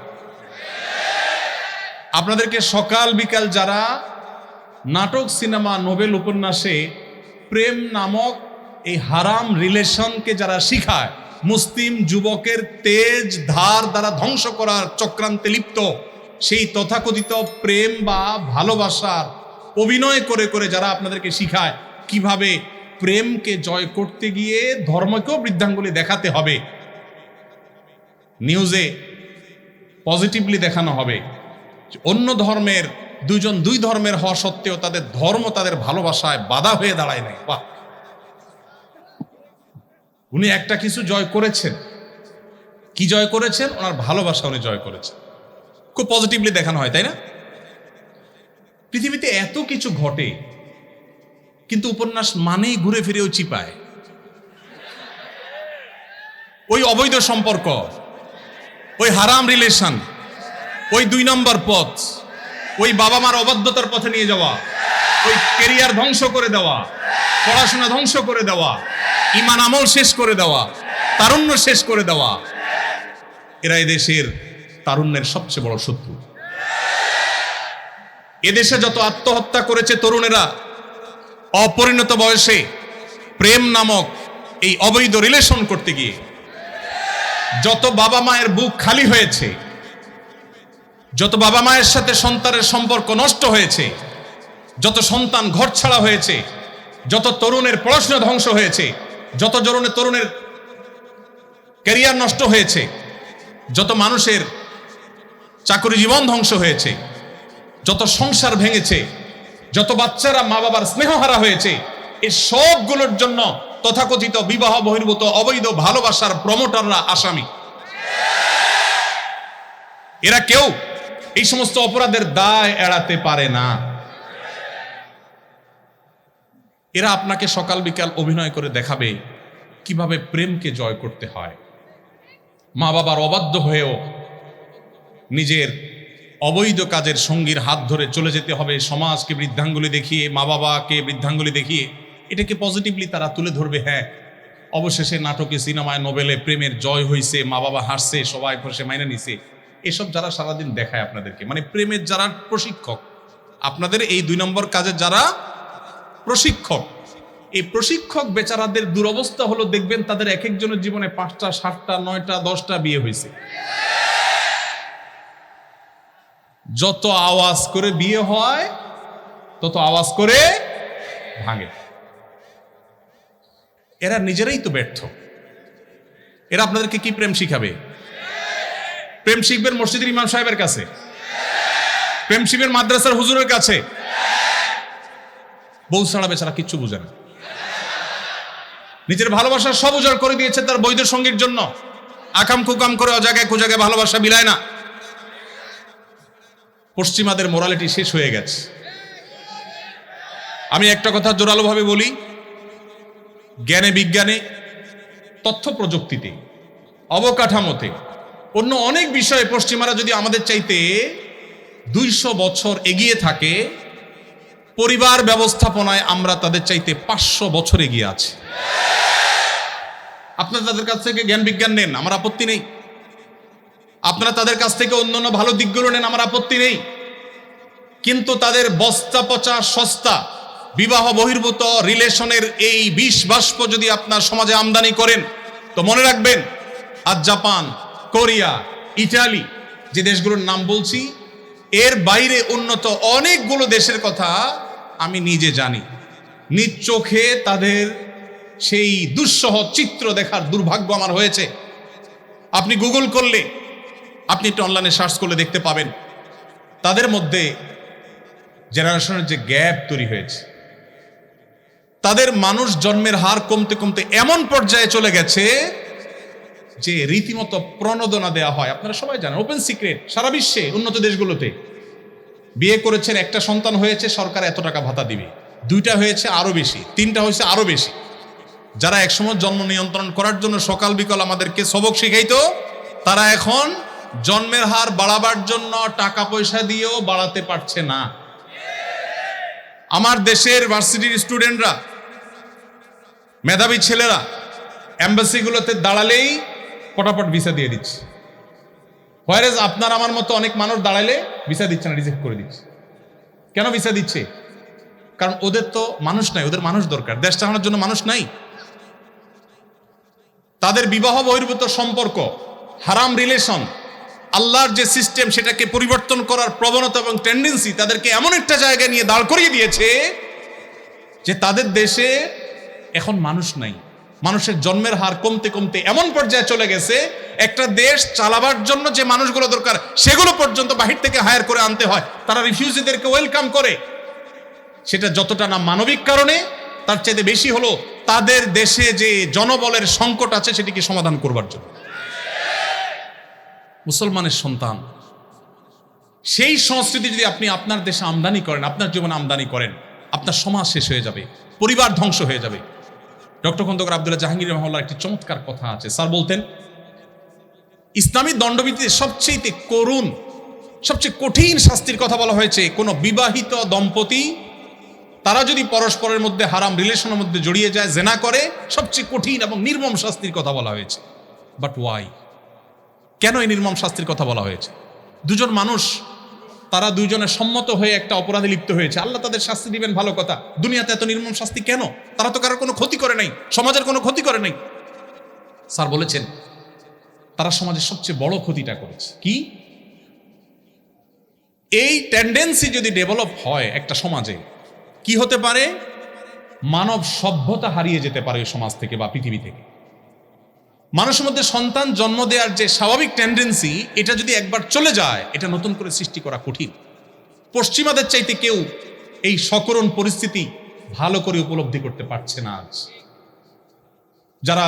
আপনাদেরকে সকাল বিকাল যারা নাটক, সিনেমা, নোবেল, উপন্যাসে প্রেম নামক এই হারাম রিলেশনকে যারা শিখায়, মুসলিম যুবকের তেজ ধার দ্বারা ধ্বংস করার চক্রান্তে লিপ্ত, সেই তথাকথিত প্রেম বা ভালোবাসার অভিনয় করে করে যারা আপনাদেরকে শিখায় কিভাবে প্রেমকে জয় করতে গিয়ে ধর্মকেও বৃদ্ধাঙ্গুলি দেখাতে হবে, নিউজে পজিটিভলি দেখানো হবে, অন্য ধর্মের দুইজন দুই ধর্মের হওয়া সত্ত্বেও তাদের ধর্ম তাদের ভালোবাসায় বাধা হয়ে দাঁড়ায় নাই। বাহ, উনি একটা কিছু জয় করেছেন। কি জয় করেছেন? ওনার ভালোবাসা উনি জয় করেছেন। খুব পজিটিভলি দেখানো হয়, তাই না? পৃথিবীতে এত কিছু ঘটে, কিন্তু উপন্যাস মানেই ঘুরে ফিরে ওই চিপায়, ওই অবৈধ সম্পর্ক, ওই হারাম রিলেশন, ওই 2 নম্বর পথ, ওই বাবা মার অবাধ্যতার পথে নিয়ে যাওয়া, ওই ক্যারিয়ার ধ্বংস করে দেওয়া, পড়াশোনা ধ্বংস করে দেওয়া, ঈমান আমল শেষ করে দেওয়া, তারুণ্য শেষ করে দেওয়া। এরা এদেশের তারুণ্যের সবচেয়ে বড় শত্রু। এদেশে যত আত্মহত্যা করেছে তরুণেরা অপরিণত বয়সে প্রেম নামক এই অবৈধ রিলেশন করতে গিয়ে, যত বাবা মায়ের বুক খালি হয়েছে, যত বাবা মায়ের সাথে সন্তানের সম্পর্ক নষ্ট হয়েছে, যত সন্তান ঘর ছাড়া হয়েছে, যত তরুণের পড়াশোনা ধ্বংস হয়েছে, যত তরুণের ক্যারিয়ার নষ্ট হয়েছে, যত মানুষের চাকরি জীবন ধ্বংস হয়েছে, যত সংসার ভেঙেছে, যত বাচ্চারা মা বাবার স্নেহহারা হয়েছে, এই সবগুলোর জন্য তথাকথিত বিবাহ বহির্ভূত অবৈধ ভালোবাসার প্রমোটাররা আসামি। এরা কেউ এই সমস্ত অপরাধের দায় এড়াতে পারে না। এরা আপনাকে সকাল বিকাল অভিনয় করে দেখাবে কিভাবে প্রেমকে জয় করতে হয়। মা বাবার অবাধ্য হয়েও নিজের অবৈধ কাজের সঙ্গীর হাত ধরে চলে যেতে হবে, সমাজকে বৃদ্ধাঙ্গুলি দেখিয়ে, মা বাবাকে বৃদ্ধাঙ্গুলি দেখিয়ে এটাকে পজিটিভলি তারা তুলে ধরবে। হ্যাঁ, অবশেষে নাটকে, সিনেমায়, নোবেলে প্রেমের জয় হয়েছে, মা বাবা হাসছে, সবাই খুশি মাইনে নিছে। এসব যারা সারাদিন দেখায় আপনাদেরকে, মানে প্রেমের যারা প্রশিক্ষক, আপনাদের এই 2 নম্বর কাজের যারা প্রশিক্ষক, এই প্রশিক্ষক বেচারাদের দুরবস্থা হলো, দেখবেন তাদের এক একজনের জীবনে 5টা, 7টা, 9টা, 10টা বিয়ে হয়েছে। যত আওয়াজ করে বিয়ে হয় তত আওয়াজ করে ভাঙে। এরা নিজেরাই তো ব্যর্থ। এরা আপনাদেরকে কি প্রেম শিখাবে? প্রেম শিখবেন মসজিদের ইমাম সাহেবের কাছে, প্রেম শিখবেন মাদ্রাসার হুজুরের কাছে। বউ ছাড়া বেচারা কিচ্ছু বুঝে না, নিজের ভালোবাসা সব উজাড় করে দিয়েছে তার বৈধ সঙ্গীর জন্য। আকাম কুকাম করে অজায়গায় কুজায়গায় ভালোবাসা বিলায় না। পশ্চিমাদের মোরালিটি শেষ হয়ে গেছে। আমি একটা কথা জোরালোভাবে বলি, জ্ঞানে, বিজ্ঞানে, তথ্য প্রযুক্তিতে, অবকাঠামোতে, অন্য অনেক বিষয়ে পশ্চিমারা যদি আমাদের চাইতে 200 বছর এগিয়ে থাকে, পরিবার ব্যবস্থাপনায় আমরা তাদের চাইতে 500 বছর এগিয়ে আছি। আপনারা তাদের কাছ থেকে জ্ঞান বিজ্ঞান নেন, আমার আপত্তি নেই। আপনারা তাদের কাছ থেকে অন্যান্য ভালো দিকগুলো নেন, আমার আপত্তি নেই। কিন্তু তাদের বস্তা পচা সস্তা বিবাহ বহির্ভূত রিলেশনের এই বিষ বাষ্প যদি আপনার সমাজে আমদানি করেন, তো মনে রাখবেন, আজ জাপান, কোরিয়া, ইটালি, যে দেশগুলোর নাম বলছি, এর বাইরে উন্নত অনেকগুলো দেশের কথা আমি নিজে জানি। নিজ চোখে তাদের সেই দুঃসহ চিত্র দেখার দুর্ভাগ্য আমার হয়েছে। আপনি গুগল করলে, আপনি একটু অনলাইনে সার্চ করলে দেখতে পাবেন তাদের মধ্যে জেনারেশনের যে গ্যাপ তৈরি হয়েছে, তাদের মানুষ জন্মের হার কমতে কমতে এমন পর্যায়ে চলে গেছে যে রীতিমতো প্রণোদনা দেওয়া হয়। আপনারা সবাই জানেন, ওপেন সিক্রেট, সারা বিশ্বে উন্নত দেশগুলোতে বিয়ে করেছেন, একটা সন্তান হয়েছে, সরকার এত টাকা ভাতা দিবে। দুইটা হয়েছে আরো বেশি, তিনটা হয়েছে আরো বেশি। যারা একসময় জন্ম নিয়ন্ত্রণ করার জন্য সকাল বিকাল আমাদেরকে সবক শিখাইতো, তারা এখন জন্মের হার বাড়াবার জন্য টাকা পয়সা দিয়েও বাড়াতে পারছে না। আমার দেশের ভার্সিটির স্টুডেন্টরা, মেধাবী ছেলেরা এম্বাসিগুলোতে দাঁড়ালেই পটাপট ভিসা দিয়ে দিচ্ছে, হোয়ারেজ আপনার আমার মতো অনেক মানুষ দাঁড়ালে ভিসা দিচ্ছে না, রিজেক্ট করে দিচ্ছে। কেন ভিসা দিচ্ছে? কারণ ওদের তো মানুষ নাই, ওদের মানুষ দরকার, দেশ চালানোর জন্য মানুষ নাই। তাদের বিবাহ বহির্ভূত সম্পর্ক, হারাম রিলেশন, আল্লাহর যে সিস্টেম সেটাকে পরিবর্তন করার প্রবণতা এবং টেন্ডেন্সি তাদেরকে এমন একটা জায়গায় নিয়ে দাঁড় করিয়ে দিয়েছে যে তাদের দেশে এখন মানুষ নাই। মানুষের জন্মের হার কমতে কমতে এমন পর্যায়ে চলে গেছে, একটা দেশ চালাবার জন্য যে মানুষগুলো দরকার সেগুলো পর্যন্ত বাহির থেকে হায়ার করে আনতে হয়। তারা রিফিউজিদেরকে ওয়েলকাম করে, সেটা যতটা না মানবিক কারণে, তার চাইতে বেশি হলো তাদের দেশে যে জনবলের সংকট আছে সেটিকে সমাধান করবার জন্য। মুসলমানের সন্তান, সেই সংস্কৃতি যদি আপনি আপনার দেশে আমদানি করেন, আপনার জীবনে আমদানি করেন, আপনার সমাজ শেষ হয়ে যাবে, পরিবার ধ্বংস হয়ে যাবে। ডক্টর খন্দকার আব্দুল্লাহ জাহাঙ্গীর রহমাল্লাহর একটি চমৎকার কথা আছে। স্যার বলতেন, ইসলামী দণ্ডবিধিতে সবচেয়ে করুণ, সবচেয়ে কঠিন শাস্তির কথা বলা হয়েছে কোন বিবাহিত দম্পতি তারা যদি পরস্পরের মধ্যে হারাম রিলেশনের মধ্যে জড়িয়ে যায়, জেনা করে, সবচেয়ে কঠিন এবং নির্মম শাস্তির কথা বলা হয়েছে। But why? কেন এই নির্মম শাস্তির কথা বলা হয়েছে? দুজন মানুষ, তারা দুইজনে সম্মত হয়ে একটা অপরাধে লিপ্ত হয়েছে, আল্লাহ তাদের শাস্তি দিবেন, ভালো কথা। দুনিয়াতে এত নির্মম শাস্তি কেন? তারা তো কারোর কোনো ক্ষতি করে নাই, সমাজের কোনো ক্ষতি করে নাই। স্যার বলেছেন, তারা সমাজের সবচেয়ে বড় ক্ষতিটা করেছে কি? এই টেন্ডেন্সি যদি ডেভেলপ হয় একটা সমাজে, কি হতে পারে? মানব সভ্যতা হারিয়ে যেতে পারে ওই সমাজ থেকে বা পৃথিবী থেকে। মানুষের মধ্যে সন্তান জন্ম দেওয়ার যে স্বাভাবিক টেন্ডেন্সি, এটা যদি একবার চলে যায়, এটা নতুন করে সৃষ্টি করা কঠিন। পশ্চিমাদের চাইতে কেউ এই সকরুণ পরিস্থিতি ভালো করে উপলব্ধি করতে পারছে না আজ। যারা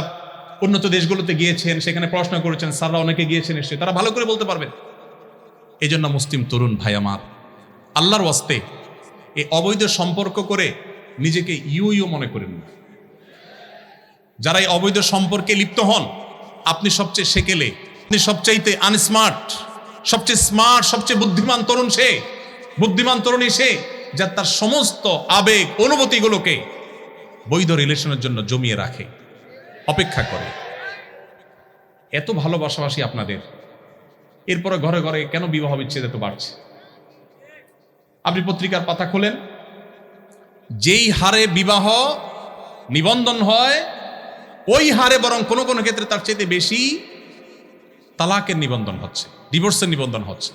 উন্নত দেশগুলোতে গিয়েছেন, সেখানে পড়াশোনা করেছেন, স্যাররা অনেকে গিয়েছেন, এসে তারা ভালো করে বলতে পারবেন। এই জন্য মুসলিম তরুণ ভাই আমার, আল্লাহর ওয়াস্তে এই অবৈধ সম্পর্ক করে নিজেকে ইউ মনে করেন না। যারা এই অবৈধ সম্পর্কে লিপ্ত হন, আপনি সবচেয়ে সেকেলে, আপনি সবচাইতে আনস্মার্ট, সবচেয়ে স্মার্ট, সবচেয়ে বুদ্ধিমান তরুণ সে, বুদ্ধিমান তরুণী সে, যা তার সমস্ত আবেগ অনুভূতিগুলোকে বৈধ রিলেশনের জন্য জমিয়ে রাখে, অপেক্ষা করে। এত ভালোবাসাবাসি আপনাদের, এরপরে ঘরে ঘরে কেন বিবাহ বিচ্ছেদ এত বাড়ছে? আপনি পত্রিকার পাতা খোলেন, যেই হারে বিবাহ নিবন্ধন হয়, ওই হারে বরং কোনো কোনো ক্ষেত্রে তার চাইতে বেশি তালাকের নিবন্ধন হচ্ছে, ডিভোর্সের নিবন্ধন হচ্ছে।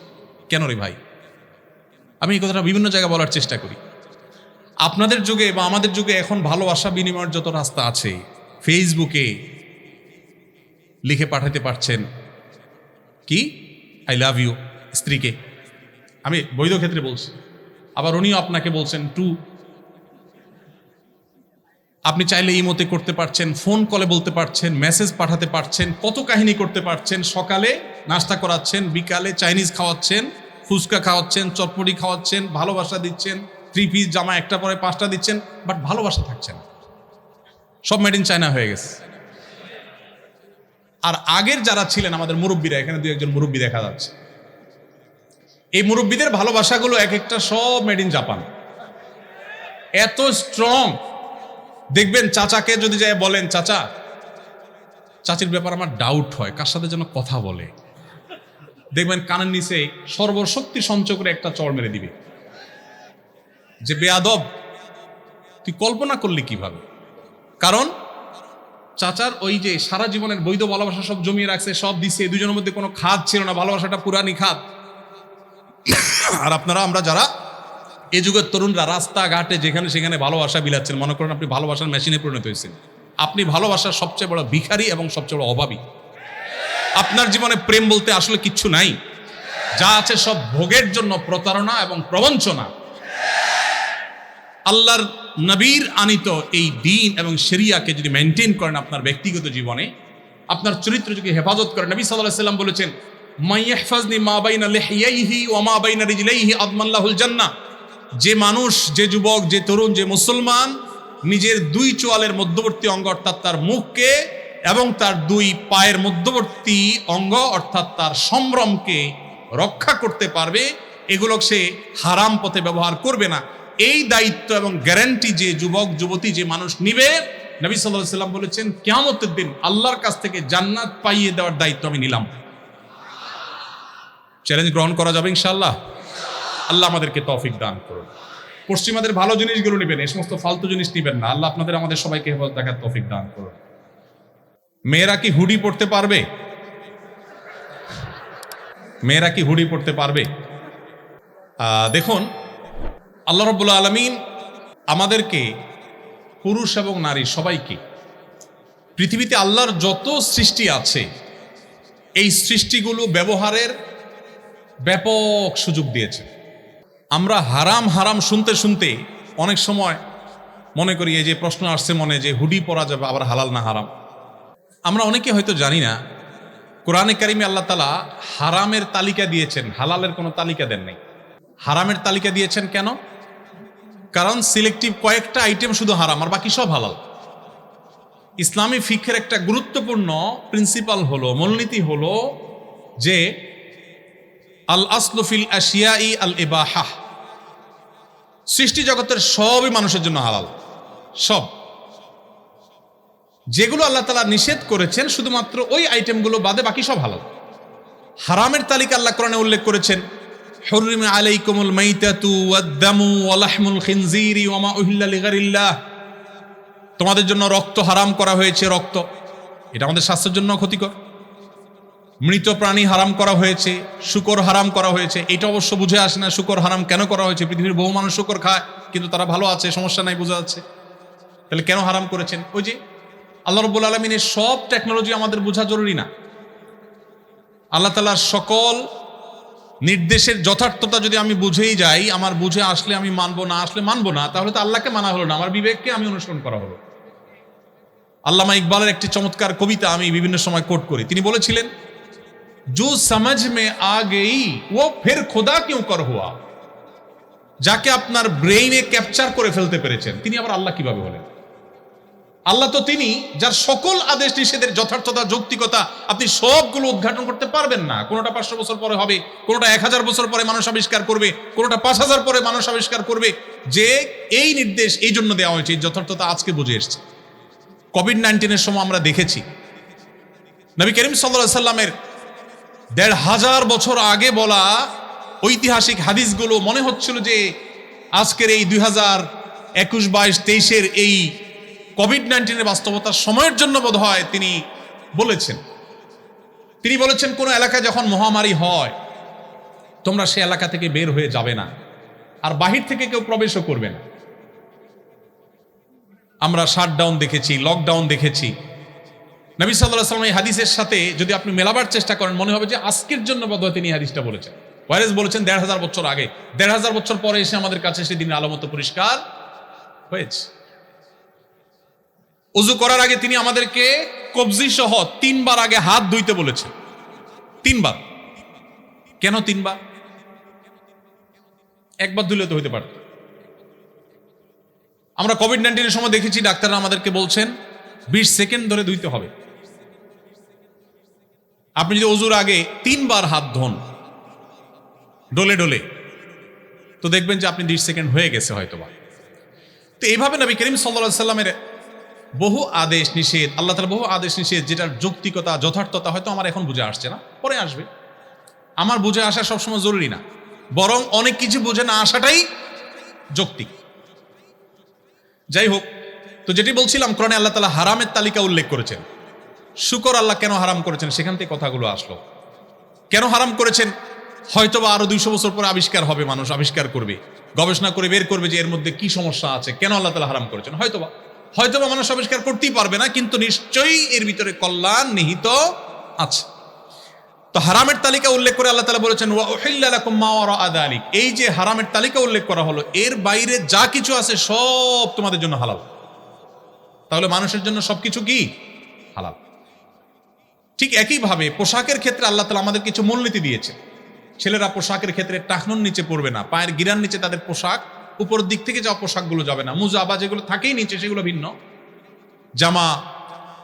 কেন রে ভাই? আমি এই কথাটা বিভিন্ন জায়গায় বলার চেষ্টা করি। আপনাদের যুগে বা আমাদের যুগে এখন ভালোবাসা বিনিময়ের যত রাস্তা আছে, ফেসবুকে লিখে পাঠাতে পারছেন কি আই লাভ ইউ স্ত্রীকে, আমি বৈধ ক্ষেত্রে বলছি, আবার উনিও আপনাকে বলছেন টু। আপনি চাইলে ইমোতে করতে পারছেন, ফোন কলে বলতে পারছেন, মেসেজ পাঠাতে পারছেন, কত কাহিনী করতে পারছেন। সকালে নাস্তা করাচ্ছেন, বিকালে চাইনিজ খাওয়াচ্ছেন, ফুচকা খাওয়াচ্ছেন, চটপটি খাওয়াচ্ছেন, ভালোবাসা দিচ্ছেন, 3 পিস জামা একটা পরে 5টা দিচ্ছেন, বাট ভালোবাসা থাকছে না। সব মেড ইন চায়না হয়ে গেছে। আর আগের যারা ছিলেন আমাদের মুরব্বীরা, এখানে 2-1 মুরব্বী দেখা যাচ্ছে, এই মুরব্বীদের ভালোবাসাগুলো এক একটা সব মেড ইন জাপান, এত স্ট্রং। দেখবেন চাচাকে যদি যায় বলেন, চাচা, চাচির ব্যাপার আমার ডাউট হয়, কার সাথে যেন কথা বলে, দেখবেন কানের নিচে সর্বশক্তি সঞ্চয় করে একটা চড় মেরে দিবে যে বেয়াদব, তুই কল্পনা করলি কিভাবে? কারণ চাচার ওই যে সারা জীবনের বৈধ ভালোবাসা সব জমিয়ে রাখছে, সব দিছে, দুজনের মধ্যে কোনো খাদ ছিল না, ভালোবাসাটা পুরানি খাদ। আর আপনারা, আমরা যারা এই যুগের তরুণরা রাস্তাঘাটে যেখানে সেখানে ভালোবাসা বিলাচ্ছেন, মনে করেন আপনি ভালোবাসার মেশিনে পরিণত হয়েছেন। আপনি ভালোবাসার সবচেয়ে বড় ভিখারি এবং সবচেয়ে বড় অভাবী। আপনার জীবনে প্রেম বলতে আসলে কিচ্ছু নাই, যা আছে সব ভোগের জন্য প্রতারণা এবং প্রবঞ্চনা। আল্লাহর নবীর আনিত এই দ্বীন এবং শরিয়াকে যদি মেনটেন করেন আপনার ব্যক্তিগত জীবনে, আপনার চরিত্র যদি হেফাজত করেন, নবী সাল্লাল্লাহু আলাইহি ওয়াসাল্লাম বলেছেন, মাইয়াহফাজনি মা বাইনা লিহিয়াইহি ওয়া মা বাইনা রিজলাইহি আদমাল্লাহুল জান্নাহ। যে মানুষ, যে যুবক, যে তরুণ, যে মুসলমান নিজের দুই চোয়ালের মধ্যবর্তী অঙ্গ অর্থাৎ তার মুখকে এবং তার দুই পায়ের মধ্যবর্তী অঙ্গ অর্থাৎ তার সম্ভ্রমকে রক্ষা করতে পারবে, এগুলো সে হারাম পথে ব্যবহার করবে না, এই দায়িত্ব এবং গ্যারান্টি যে যুবক যুবতী, যে মানুষ নিবে, নবী সাল্লাল্লাহু আলাইহি ওয়াসাল্লাম বলেছেন কিয়ামতের দিন আল্লাহর কাছ থেকে জান্নাত পাইয়ে দেওয়ার দায়িত্ব আমি নিলাম। চ্যালেঞ্জ গ্রহণ করা যাবে ইনশাআল্লাহ। আল্লাহ আমাদেরকে তৌফিক দান করুন। পশ্চিমাদের ভালো জিনিসগুলো নেবেন, এই সমস্ত ফালতু জিনিস নেবেন না। আল্লাহ আপনাদের আমাদের সবাইকে হেফাজত রাখার তৌফিক দান করুন। মেয়েরা কি হুডি পড়তে পারবে? মেয়েরা কি হুডি পড়তে পারবে? দেখুন, আল্লাহ রাব্বুল আলামিন আমাদেরকে, পুরুষ এবং নারী সবাইকে, পৃথিবীতে আল্লাহর যত সৃষ্টি আছে এই সৃষ্টিগুলো ব্যবহারের ব্যাপক সুযোগ দিয়েছে। আমরা হারাম হারাম শুনতে শুনতে অনেক সময় মনে করি, এই যে প্রশ্ন আসছে মনে, যে হুডি পরা যাবে, আবার হালাল না হারাম। আমরা অনেকে হয়তো জানি না, কোরআনে কারিমে আল্লাহ তাআলা হারামের তালিকা দিয়েছেন, হালালের কোনো তালিকা দেন নাই। হারামের তালিকা দিয়েছেন কেন? কারণ সিলেক্টিভ কয়েকটা আইটেম শুধু হারাম, আর বাকি সব হালাল। ইসলামী ফিকহের একটা গুরুত্বপূর্ণ প্রিন্সিপাল হলো, মূলনীতি হলো যে আল আসলু ফিল আশিয়াই আল ইবাহা। সৃষ্টি জগতের সবই মানুষের জন্য হালাল, সব। যেগুলো আল্লাহ তাআলা নিষেধ করেছেন শুধুমাত্র ওই আইটেমগুলো বাদে বাকি সব হালাল। হারামের তালিকা আল্লাহ কোরআনে উল্লেখ করেছেন, হুররিমা আলাইকুমুল মাইতাতু ওয়াদ-দামু ওয়া লাহমুল খিনজিরি ওয়া মা উহিল্লা লিগাইরিল্লাহ। তোমাদের জন্য রক্ত হারাম করা হয়েছে, রক্ত, এটা আমাদের স্বাস্থ্যের জন্য ক্ষতিকর। মৃত প্রাণী হারাম করা হয়েছে, শূকর হারাম করা হয়েছে। এটা অবশ্য বুঝে আসে না শূকর হারাম কেন করা হয়েছে। পৃথিবীর বহু মানুষ শূকর খায়, কিন্তু তারা ভালো আছে, সমস্যা নাই, বোঝা যাচ্ছে। তাহলে কেন হারাম করেছেন? ওই যে আল্লাহ রাব্বুল আলামিনের সব টেকনোলজি আমাদের বোঝা জরুরি না। আল্লাহ তাআলার সকল নির্দেশের যথার্থতা যদি আমি বুঝেই যাই, আমার বুঝে আসলে আমি মানবো, না আসলে মানবো না, তাহলে তো আল্লাহকে মানা হলো না, আমার বিবেককে আমি অনুসরণ করা হলো। আল্লামা ইকবালের একটি চমৎকার কবিতা আমি বিভিন্ন সময় কোট করি। তিনি বলেছিলেন, जो समझ में आ गई वो फिर खुदा क्यों कर हुआ। যাকে আপনার ব্রেইনে ক্যাপচার করে ফেলতে পেরেছেন, তিনি আবার আল্লাহ কিভাবে হলেন? আল্লাহ তো তিনি যার সকল আদেশ নিষেধের যথার্থতা, যৌক্তিকতা আপনি সবগুলো উদ্ঘাটন করতে পারবেন না। কোনোটা 500 বছর পরে হবে, কোনোটা 1000 বছর পরে মানুষ আবিষ্কার করবে, কোনোটা 5000 পরে মানুষ আবিষ্কার করবে। যে এই নির্দেশ এই জন্য দেওয়া হয়েছে, এই যথার্থতা আজকে বুঝে এসছে। কোভিড-19 সময় আমরা দেখেছি নবী করিম সাল্লাল্লাহু আলাইহি সাল্লামের 1500 বছর আগে বলা ঐতিহাসিক হাদিসগুলো মনে হচ্ছিল যে আজকের এই 2021, 22, 23-এর এই কোভিড-19 বাস্তবতার সময়ের জন্য বোধহয় তিনি বলেছেন। তিনি বলেছেন, কোন এলাকায় যখন মহামারী হয় তোমরা সে এলাকা থেকে বের হয়ে যাবে না, আর বাহির থেকে কেউ প্রবেশও করবে না। আমরা শাটডাউন দেখেছি, লকডাউন দেখেছি। নবী সাল্লাল্লাহু আলাইহি ওয়াসাল্লাম এই হাদিসের সাথে যদি আপনি মেলাবার চেষ্টা করেন, মনে হবে যে আজকের জন্য বোধহয় তিনি হাদিসটা বলেছেন। ওয়ারেস বলেছেন 1500 বছর আগে, 1500 বছর পরে এসে আমাদের কাছে সেদিন আলো মতো পরিষ্কার হয়েছে। ওযু করার আগে তিনি আমাদেরকে কবজি সহ 3 বার আগে হাত ধুইতে বলেছেন। 3 বার। কেন 3 বার? একবার ধুলে তো হইতে পারত। আমরা কোভিড-19 সময় দেখেছি ডাক্তাররা আমাদেরকে বলছেন 20 সেকেন্ড ধরে ধুইতে হবে। আপনি যদি ওযুর আগে 3 বার হাত ধোন ডলে ডলে, তো দেখবেন যে আপনি 20 সেকেন্ড হয়ে গেছে হয়তোবা। তো এইভাবে নবী করিম সাল্লাল্লাহু আলাইহি সাল্লামের বহু আদেশ নিষেধ, আল্লাহ তাআলা বহু আদেশ নিষেধ, যেটার যৌক্তিকতা, যথার্থতা হয়তো আমার এখন বুঝে আসছে না, পরে আসবে। আমার বুঝে আসা সবসময় জরুরি না, বরং অনেক কিছু বুঝে না আসাটাই যৌক্তিক। যাই হোক, তো যেটি বলছিলাম, কোরআনে আল্লাহ তাআলা হারামের তালিকা উল্লেখ করেছেন। শুকর আল্লাহ কেন হারাম করেছেন, সেখান থেকে কথাগুলো আসলো। কেন হারাম করেছেন? হয়তোবা আরো 200 বছর পরে আবিষ্কার হবে, মানুষ আবিষ্কার করবে, গবেষণা করে বের করবে যে এর মধ্যে কি সমস্যা আছে, কেন আল্লাহ তাআলা হারাম করেছেন। হয়তোবা মানুষ আবিষ্কার করতেই পারবে না, কিন্তু নিশ্চয়ই এর ভিতরে কল্যাণ নিহিত আছে। তো হারামের তালিকা উল্লেখ করে আল্লাহ তাআলা বলেছেন, ওয়া উহিল্লা লাকুম মা ওয়ারাআ যালিক। এই যে হারামের তালিকা উল্লেখ করা হলো, এর বাইরে যা কিছু আছে সব তোমাদের জন্য হালাল। তাহলে মানুষের জন্য সবকিছু কি হালাল। ঠিক একইভাবে পোশাকের ক্ষেত্রে আল্লাহ তাআলা আমাদের কিছু মূলনীতি দিয়েছে। ছেলেরা পোশাকের ক্ষেত্রে টাকনুর নিচে পড়বে না, পায়ের গিরার নিচে তাদের পোশাক উপরের দিক থেকে যাওয়া পোশাকগুলো যাবে না, মুজা বা যেগুলো থাকেই নিচে সেগুলো ভিন্ন, জামা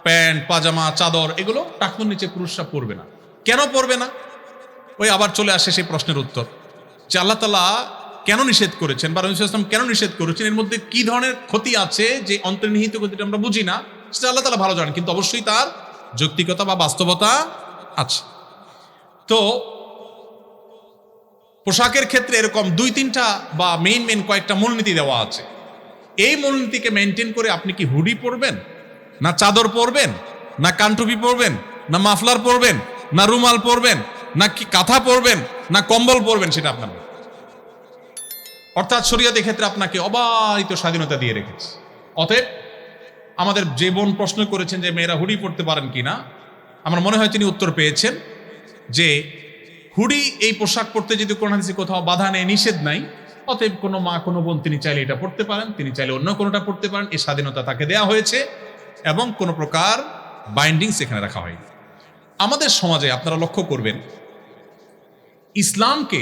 প্যান্ট পাজামা চাদর এগুলো টাকনুর নিচে পুরুষরা পরবে না। কেন পরবে না? ওই আবার চলে আসে সেই প্রশ্নের উত্তর যে আল্লাহ তাআলা কেন নিষেধ করেছেন বা রাসূল সাল্লাল্লাহু আলাইহি ওয়াসাল্লাম কেন নিষেধ করেছেন, এর মধ্যে কি ধরনের ক্ষতি আছে যে অন্তর্নিহিত ক্ষতিটা আমরা বুঝি না, সেটা আল্লাহ তাআলা ভালো জানেন, কিন্তু অবশ্যই তার যৌক্তিকতা বা বাস্তবতা আছে। তো পোশাকের ক্ষেত্রে এরকম 2-3টা বা মেইন কয়েকটা মূলনীতি দেওয়া আছে। এই মূলনীতিকে মেনটেন করে আপনি কি হুডি পরবেন, না চাদর পরবেন, না কানটুপি পরবেন, না মাফলার পরবেন, না রুমাল পরবেন, না কি কাঁথা পরবেন, না কম্বল পরবেন, সেটা আপনার। অর্থাৎ শরীয়ত ক্ষেত্রে আপনাকে অবারিত স্বাধীনতা দিয়ে রেখেছে। অতএব আমাদের যে বোন প্রশ্ন করেছেন যে মেয়েরা হুডি পরতে পারেন কিনা, আমার মনে হয় তিনি উত্তর পেয়েছেন যে হুডি এই পোশাক পরতে যদি কোরআন হাদিসে কোথাও বাধা নেই, নিষেধ নাই, অতএব কোনো মা কোনো বোন তিনি চাইলে এটা পড়তে পারেন, তিনি চাইলে অন্য কোনোটা পড়তে পারেন, এই স্বাধীনতা তাকে দেয়া হয়েছে এবং কোনো প্রকার বাইন্ডিংস এখানে রাখা হয়নি। আমাদের সমাজে আপনারা লক্ষ্য করবেন ইসলামকে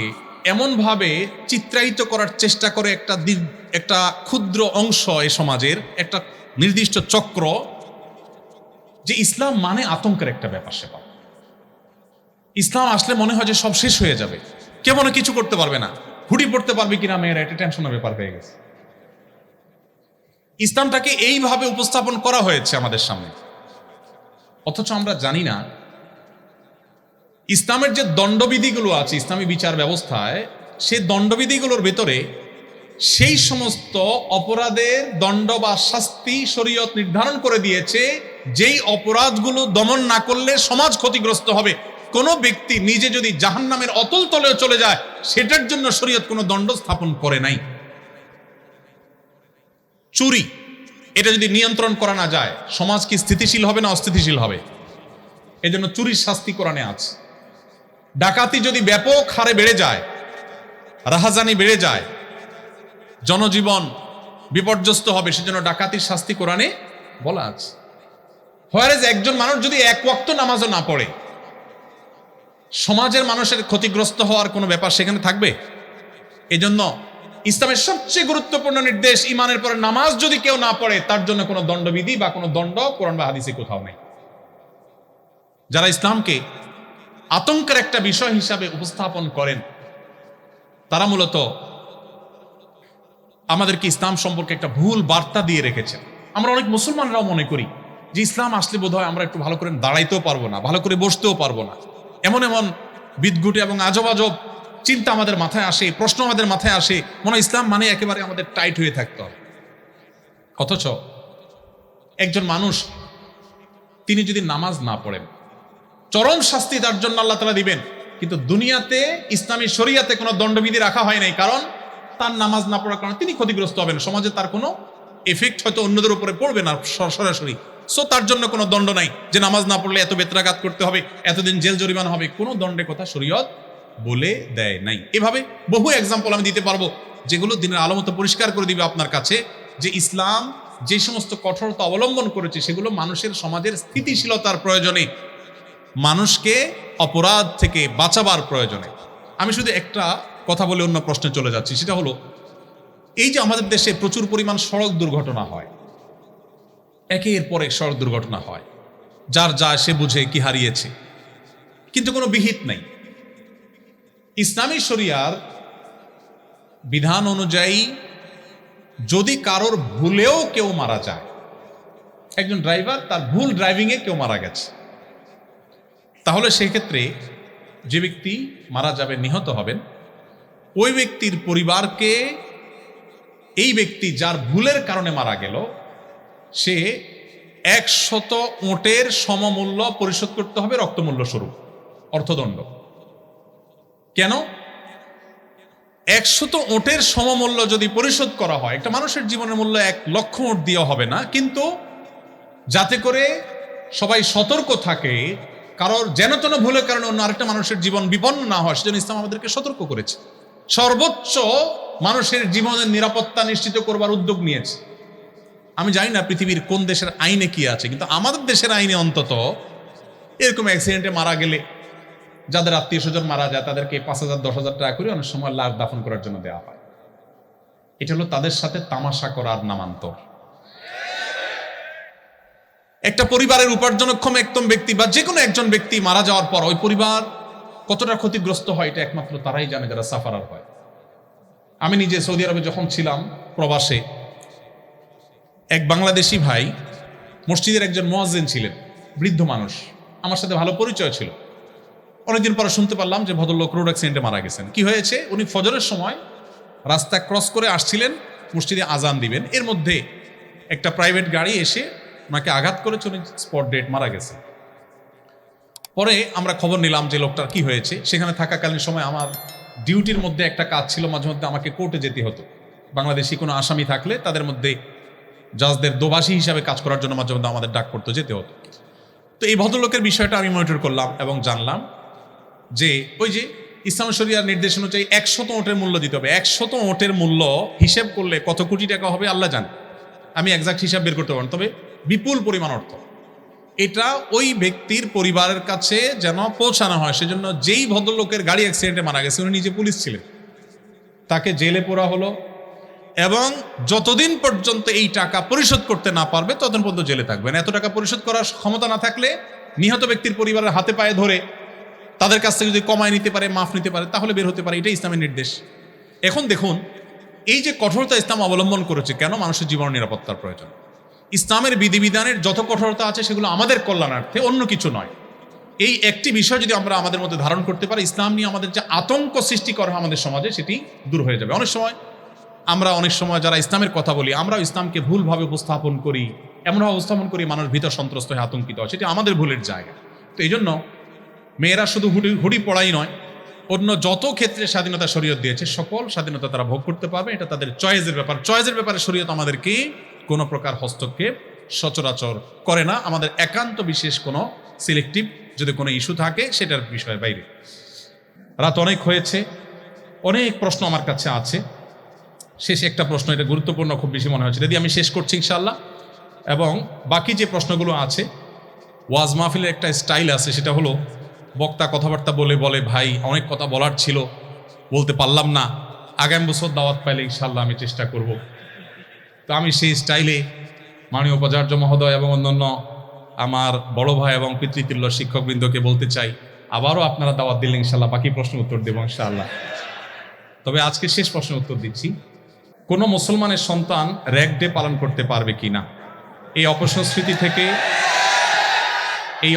এমনভাবে চিত্রায়িত করার চেষ্টা করে একটা ক্ষুদ্র অংশ এই সমাজের একটা নির্দিষ্ট চক্র, যে ইসলাম মানে আতঙ্কের একটা ব্যাপার স্যাপার। ইসলাম আসলে মনে হয় যে সব শেষ হয়ে যাবে, কেউ মনে কিছু করতে পারবে না, হুডি পড়তে পারবে কিনা মেয়েরা এটা টেনশনের ব্যাপার হয়ে গেছে। ইসলামটাকে এইভাবে উপস্থাপন করা হয়েছে আমাদের সামনে, অথচ আমরা জানি না ইসলামের যে দণ্ডবিধিগুলো আছে ইসলামী বিচার ব্যবস্থায়, সেই দণ্ডবিধিগুলোর ভেতরে সেই সমস্ত অপরাধের দণ্ড বা শাস্তি শরীয়ত নির্ধারণ করে দিয়েছে যেই অপরাধগুলো দমন না করলে সমাজ ক্ষতিগ্রস্ত হবে। কোনো ব্যক্তি নিজে যদি জাহান্নামের অতল তলেও চলে যায় সেটার জন্য শরীয়ত কোনো দণ্ড স্থাপন করে নাই। চুরি, এটা যদি নিয়ন্ত্রণ করা না যায় সমাজ কি স্থিতিশীল হবে না অস্থিতিশীল হবে? এজন্য চুরির শাস্তি কোরআনে আছে। ডাকাতি যদি ব্যাপক হারে বেড়ে যায়, রাহাজানি বেড়ে যায়, জনজীবন বিপর্যস্ত হবে, সেজন্য ডাকাতির শাস্তি কোরআনে বলা আছে। হোয়ারেজ একজন মানুষ যদি এক ওয়াক্ত নামাজও না পড়ে, সমাজের মানুষের ক্ষতিগ্রস্ত হওয়ার কোনো ব্যাপার সেখানে থাকবে? এজন্য ইসলামের সবচেয়ে গুরুত্বপূর্ণ নির্দেশ, ইমানের পরে নামাজ যদি কেউ না পড়ে তার জন্য কোনো দণ্ডবিধি বা কোনো দণ্ড কোরআন বা হাদিসে কোথাও নেই। যারা ইসলামকে আতঙ্কের একটা বিষয় হিসাবে উপস্থাপন করেন তারা মূলত আমাদেরকে ইসলাম সম্পর্কে একটা ভুল বার্তা দিয়ে রেখেছেন। আমরা অনেক মুসলমানরাও মনে করি যে ইসলাম আসলে বোধহয় আমরা একটু ভালো করে দাঁড়াইতেও পারবো না, ভালো করে বসতেও পারবো না, এমন এমন বিদঘুটে এবং আজব আজব চিন্তা আমাদের মাথায় আসে, প্রশ্ন আমাদের মাথায় আসে, মনে হয় ইসলাম মানে একেবারে আমাদের টাইট হয়ে থাকতে হবে। অথচ একজন মানুষ তিনি যদি নামাজ না পড়েন চরম শাস্তি তার জন্য আল্লাহ তাআলা দিবেন, কিন্তু দুনিয়াতে ইসলামী শরিয়াতে কোনো দণ্ডবিধি রাখা হয় নাই, কারণ তার নামাজ না পড়ার কারণে তিনি ক্ষতিগ্রস্ত হবেন, সমাজে তার কোনো এফেক্ট হয়তো অন্যদের উপরে পড়বে না সরাসরি, সো তার জন্য কোনো দণ্ড নাই যে নামাজ না পড়লে এত বেত্রাঘাত করতে হবে, এতদিন জেল জরিমানা হবে, কোনো দণ্ডের কথা শরীয়ত বলে দেয় নাই। এভাবে বহু এক্সাম্পল আমি দিতে পারবো যেগুলো দিনের আলো মতো পরিষ্কার করে দিবে আপনার কাছে যে ইসলাম যে সমস্ত কঠোরতা অবলম্বন করেছে সেগুলো মানুষের সমাজের স্থিতিশীলতার প্রয়োজনে, মানুষকে অপরাধ থেকে বাঁচাবার প্রয়োজনে। আমি শুধু একটা কথা বলে অন্য প্রশ্নে চলে যাচ্ছি, সেটা হলো এই যে আমাদের দেশে প্রচুর পরিমাণ সড়ক দুর্ঘটনা হয়, একের পর এক সড়ক দুর্ঘটনা হয়, যার যা সে বুঝে কি হারিয়েছে, কিন্তু কোনো বিহিত নেই। ইসলামী শরিয়ার বিধান অনুযায়ী যদি কারোর ভুলেও কেউ মারা যায়, একজন ড্রাইভার তার ভুল ড্রাইভিংয়ে কেউ মারা গেছে, তাহলে সেক্ষেত্রে যে ব্যক্তি মারা যাবে, নিহত হবেন, ওই ব্যক্তির পরিবারকে এই ব্যক্তি যার ভুলের কারণে মারা গেল সে 100 ওঁটের সমমূল্য পরিশোধ করতে হবে রক্তমূল্য স্বরূপ, অর্থদণ্ড। কেন? 100 ওঁটের সমমূল্য যদি পরিশোধ করা হয়, একটা মানুষের জীবনের মূল্য 1 লক্ষ ওঁট দেওয়া হবে না, কিন্তু যাতে করে সবাই সতর্ক থাকে, কারোর যেন তেন ভুলের কারণে অন্য আরেকটা মানুষের জীবন বিপন্ন না হয় সেজন্য ইসলাম আমাদেরকে সতর্ক করেছে, সর্বোচ্চ মানুষের জীবনের নিরাপত্তা নিশ্চিত করবার উদ্যোগ নিয়েছে। আমি জানি না পৃথিবীর কোন দেশের আইনে কি আছে, কিন্তু আমাদের দেশের আইনে অন্তত এরকম অ্যাক্সিডেন্টে মারা গেলে যাদের আত্মীয় স্বজন মারা যায় তাদেরকে 5,000 10,000 টাকা করে অনেক সময় লাশ দাফন করার জন্য দেওয়া হয়। এটা হলো তাদের সাথে তামাশা করার নামান্তর। একটা পরিবারের উপার্জনক্ষম একদম ব্যক্তি বা যে কোনো একজন ব্যক্তি মারা যাওয়ার পর ওই পরিবার কতটা ক্ষতিগ্রস্ত হয় এটা একমাত্র তারাই জানে যারা সাফারার হয়। আমি নিজে সৌদি আরবে যখন ছিলাম প্রবাসে, এক বাংলাদেশি ভাই মসজিদের একজন মুয়াজ্জিন ছিলেন, বৃদ্ধ মানুষ, আমার সাথে ভালো পরিচয় ছিল। অনেকদিন পরে শুনতে পারলাম যে ভদ্রলোক রোড অ্যাক্সিডেন্টে মারা গেছেন। কি হয়েছে? উনি ফজরের সময় রাস্তা ক্রস করে আসছিলেন, মসজিদে আজান দিবেন, এর মধ্যে একটা প্রাইভেট গাড়ি এসে ওনাকে আঘাত করেছে, উনি স্পট ডেড মারা গেছে। পরে আমরা খবর নিলাম যে লোকটার কি হয়েছে। সেখানে থাকাকালীন সময় আমার ডিউটির মধ্যে একটা কাজ ছিল, মাঝে মধ্যে আমাকে কোর্টে যেতে হতো। বাংলাদেশি কোনো আসামি থাকলে তাদের মধ্যে জাজদের দোভাষী হিসাবে কাজ করার জন্য মাঝে মধ্যে আমাদের ডাক পড়তে যেতে হতো। তো এই ভদ্রলোকের বিষয়টা আমি মনিটর করলাম এবং জানলাম যে ওই যে ইসলাম শরিয়ার নির্দেশ অনুযায়ী 100 ওটের মূল্য দিতে হবে। 100 ওটের মূল্য হিসেব করলে কত কোটি টাকা হবে আল্লাহ জানে, আমি একজাক্ট হিসাব বের করতে পারবো, তবে বিপুল পরিমাণ অর্থ। এটা ওই ব্যক্তির পরিবারের কাছে যেন পৌঁছানো হয়, সেজন্য যেই ভদ্রলোকের গাড়ি অ্যাক্সিডেন্টে মারা গেছে উনি নিজে পুলিশ ছিলেন, তাকে জেলে পোরা হলো এবং যতদিন পর্যন্ত এই টাকা পরিশোধ করতে না পারবে ততদিন পর্যন্ত জেলে থাকবেন। এত টাকা পরিশোধ করার ক্ষমতা না থাকলে নিহত ব্যক্তির পরিবারের হাতে পায়ে ধরে তাদের কাছ থেকে যদি কমায় নিতে পারে, মাফ নিতে পারে, তাহলে বের হতে পারে। এটাই ইসলামের নির্দেশ। এখন দেখুন এই যে কঠোরতা ইসলাম অবলম্বন করেছে, কেন? মানুষের জীবন নিরাপত্তার প্রয়োজন। ইসলামের বিধিবিধানের যত কঠোরতা আছে সেগুলো আমাদের কল্যাণার্থে, অন্য কিছু নয়। এই একটি বিষয় যদি আমরা আমাদের মধ্যে ধারণ করতে পারি, ইসলাম নিয়ে আমাদের যে আতঙ্ক সৃষ্টি করা আমাদের সমাজে সেটি দূর হয়ে যাবে। অনেক সময় যারা ইসলামের কথা বলি, আমরাও ইসলামকে ভুলভাবে উপস্থাপন করি, এমনভাবে উপস্থাপন করি মানুষ ভীত সন্ত্রস্ত হয়ে আতঙ্কিত হয়, সেটি আমাদের ভুলের জায়গা। তো এই জন্য মেয়েরা শুধু হুডি পড়াই নয়, অন্য যত ক্ষেত্রে স্বাধীনতা শরীয়ত দিয়েছে সকল স্বাধীনতা তারা ভোগ করতে পারবে। এটা তাদের চয়েসের ব্যাপার। চয়েসের ব্যাপারে শরীয়ত আমাদেরকে কোনো প্রকার হস্তক্ষেপ সচরাচর করে না, আমাদের একান্ত বিশেষ কোনো সিলেক্টিভ যদি কোনো ইস্যু থাকে সেটার বিষয়ের বাইরে। রাত অনেক হয়েছে, অনেক প্রশ্ন আমার কাছে আছে। শেষ একটা প্রশ্ন, এটা গুরুত্বপূর্ণ খুব বেশি মনে হচ্ছে, যদি আমি শেষ করছি ইনশাআল্লাহ। এবং বাকি যে প্রশ্নগুলো আছে, ওয়াজ মাহফিলের একটা স্টাইল আছে, সেটা হলো বক্তা কথাবার্তা বলে ভাই অনেক কথা বলার ছিল, বলতে পারলাম না, আগামী বছর দাওয়াত পাইলে ইনশাআল্লাহ আমি চেষ্টা করব। তো আমি সেই স্টাইলে মাননীয় উপাচার্য মহোদয় এবং অন্যান্য আমার বড় ভাই এবং পিতৃতুল্য শিক্ষকবৃন্দকে বলতে চাই, আবারও আপনারা দাওয়াত দিলে ইনশাআল্লাহ বাকি প্রশ্ন উত্তর দেবো ইনশাআল্লাহ। তবে আজকে শেষ প্রশ্নের উত্তর দিচ্ছি, কোনো মুসলমানের সন্তান র্যাগ ডে পালন করতে পারবে কি না? এই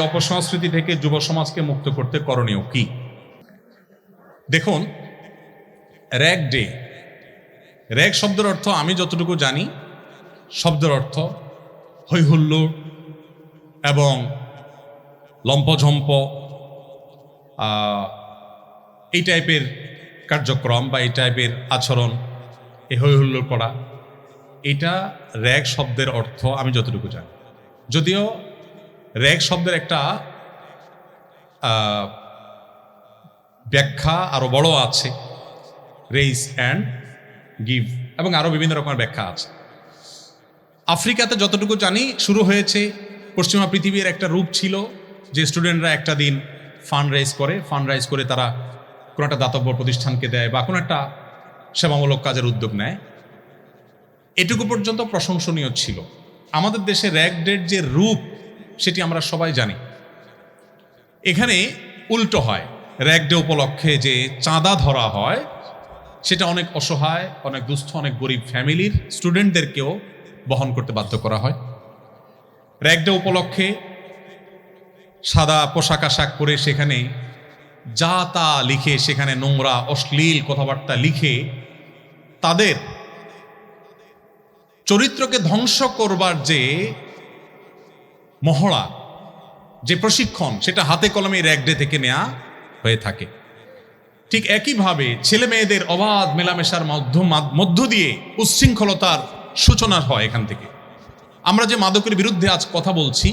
অপসংস্কৃতি থেকে যুব সমাজকে মুক্ত করতে করণীয় কি? দেখুন, র্যাগ ডে, র্যাগ শব্দের অর্থ আমি যতটুকু জানি, শব্দের অর্থ হৈহুল্লোড় এবং লম্পঝম্প, এই টাইপের কার্যক্রম বা এই টাইপের আচরণ, এই হৈহুল্লোড় করা, এটা র্যাগ শব্দের অর্থ আমি যতটুকু জানি। যদিও র্যাগ শব্দের একটা ব্যাখ্যা আরো বড় আছে, রেইজ অ্যান্ড গিভ, এবং আরো বিভিন্ন রকমের ব্যাখ্যা আছে। আফ্রিকাতে যতটুকু জানি শুরু হয়েছে, পশ্চিমা পৃথিবীর একটা রূপ ছিল যে স্টুডেন্টরা একটা দিন ফান্ড রাইজ করে তারা কোনো একটা দাতব্য প্রতিষ্ঠানকে দেয় বা কোনো একটা সেবামূলক কাজের উদ্যোগ নেয়। এটুকু পর্যন্ত প্রশংসনীয় ছিল। আমাদের দেশে র্যাগ ডের যে রূপ সেটি আমরা সবাই জানি। এখানে উল্টো হয়, র্যাগ ডে উপলক্ষে যে চাঁদা ধরা হয় সেটা অনেক অসহায়, অনেক দুস্থ, অনেক গরিব ফ্যামিলির স্টুডেন্টদেরকেও বহন করতে বাধ্য করা হয়। র্যাগ ডে উপলক্ষে সাদা পোশাক আশাক পরে সেখানে যা তা লিখে, সেখানে নোংরা অশ্লীল কথাবার্তা লিখে তাদের চরিত্রকে ধ্বংস করবার যে মহড়া, যে প্রশিক্ষণ, সেটা হাতে কলমে র্যাগ ডে থেকে নেওয়া হয়ে থাকে। ঠিক একইভাবে ছেলে মেয়েদের অবাধ মেলামেশার মধ্য দিয়ে উচ্ছৃঙ্খলতার সূচনা হয় এখান থেকে। আমরা যে মাদকের বিরুদ্ধে আজ কথা বলছি,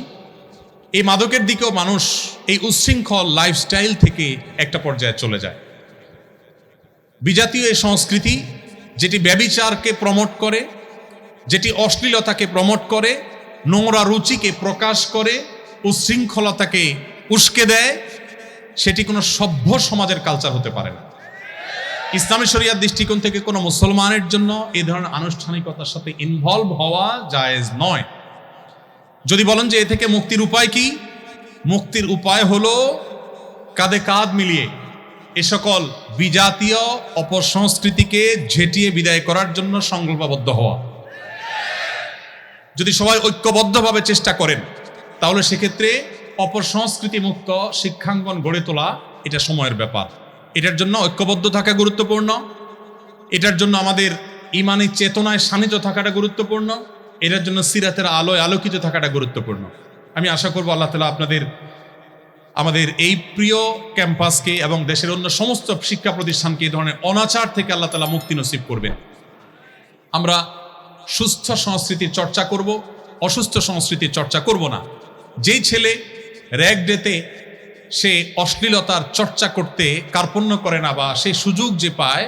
এই মাদকের দিকেও মানুষ এই উচ্ছৃঙ্খল লাইফস্টাইল থেকে একটা পর্যায়ে চলে যায়। বিজাতীয় এই সংস্কৃতি যেটি ব্যভিচারকে প্রমোট করে, যেটি অশ্লীলতাকে প্রমোট করে, নোংরা রুচিকে প্রকাশ করে, উচ্ছৃঙ্খলতাকে উস্কে দেয়, সেটি কোনো সভ্য সমাজের কালচার হতে পারে না। ইসলামী শরিয়ার দৃষ্টিকোণ থেকে কোনো মুসলমানের জন্য এই ধরনের আনুষ্ঠানিকতার সাথে ইনভলভ হওয়া জায়েজ নয়। যদি বলেন যে এ থেকে মুক্তির উপায় কি, মুক্তির উপায় হলো কাঁধে কাঁধ মিলিয়ে এ সকল বিজাতীয় অপসংস্কৃতিকে ঝেঁটিয়ে বিদায় করার জন্য সংকল্পবদ্ধ হওয়া। যদি সবাই ঐক্যবদ্ধভাবে চেষ্টা করেন তাহলে সেক্ষেত্রে অপসংস্কৃতি মুক্ত শিক্ষাঙ্গন গড়ে তোলা এটা সময়ের ব্যাপার। এটার জন্য ঐক্যবদ্ধ থাকা গুরুত্বপূর্ণ, এটার জন্য আমাদের ইমানি চেতনায় শানিত থাকাটা গুরুত্বপূর্ণ, এটার জন্য সিরাতের আলোয় আলোকিত থাকাটা গুরুত্বপূর্ণ। আমি আশা করব আল্লাহ তাআলা আমাদের এই প্রিয় ক্যাম্পাসকে এবং দেশের অন্য সমস্ত শিক্ষা প্রতিষ্ঠানকে এই ধরনের অনাচার থেকে আল্লাহ তাআলা মুক্তি নসিব করবেন। আমরা সুস্থ সংস্কৃতির চর্চা করব, অসুস্থ সংস্কৃতির চর্চা করব না। যেই ছেলে র্যাগ ডেতে সে অশ্লীলতার চর্চা করতে কার্পণ্য করে না বা সেই সুযোগ যে পায়,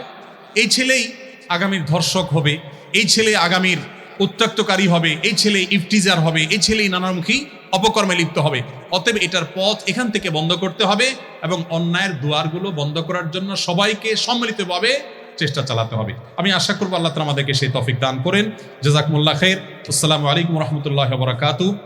এই ছেলেই আগামীর ধর্ষক হবে, এই ছেলে আগামীর উত্ত্যক্তকারী হবে, এই ছেলে ইফটিজার হবে, এই ছেলেই নানামুখী অপকর্মে লিপ্ত হবে। অতএব এটার পথ এখান থেকে বন্ধ করতে হবে এবং অন্যায়ের দুয়ারগুলো বন্ধ করার জন্য সবাইকে সম্মিলিতভাবে চেষ্টা চালাতে হবে। আমি আশা করবো আল্লাহ তাআলা আমাদেরকে সেই তৌফিক দান করেন। জাযাকুমুল্লাহ খাইর। আসসালামু আলাইকুম ওয়া রাহমাতুল্লাহি ওয়া বারাকাতুহু।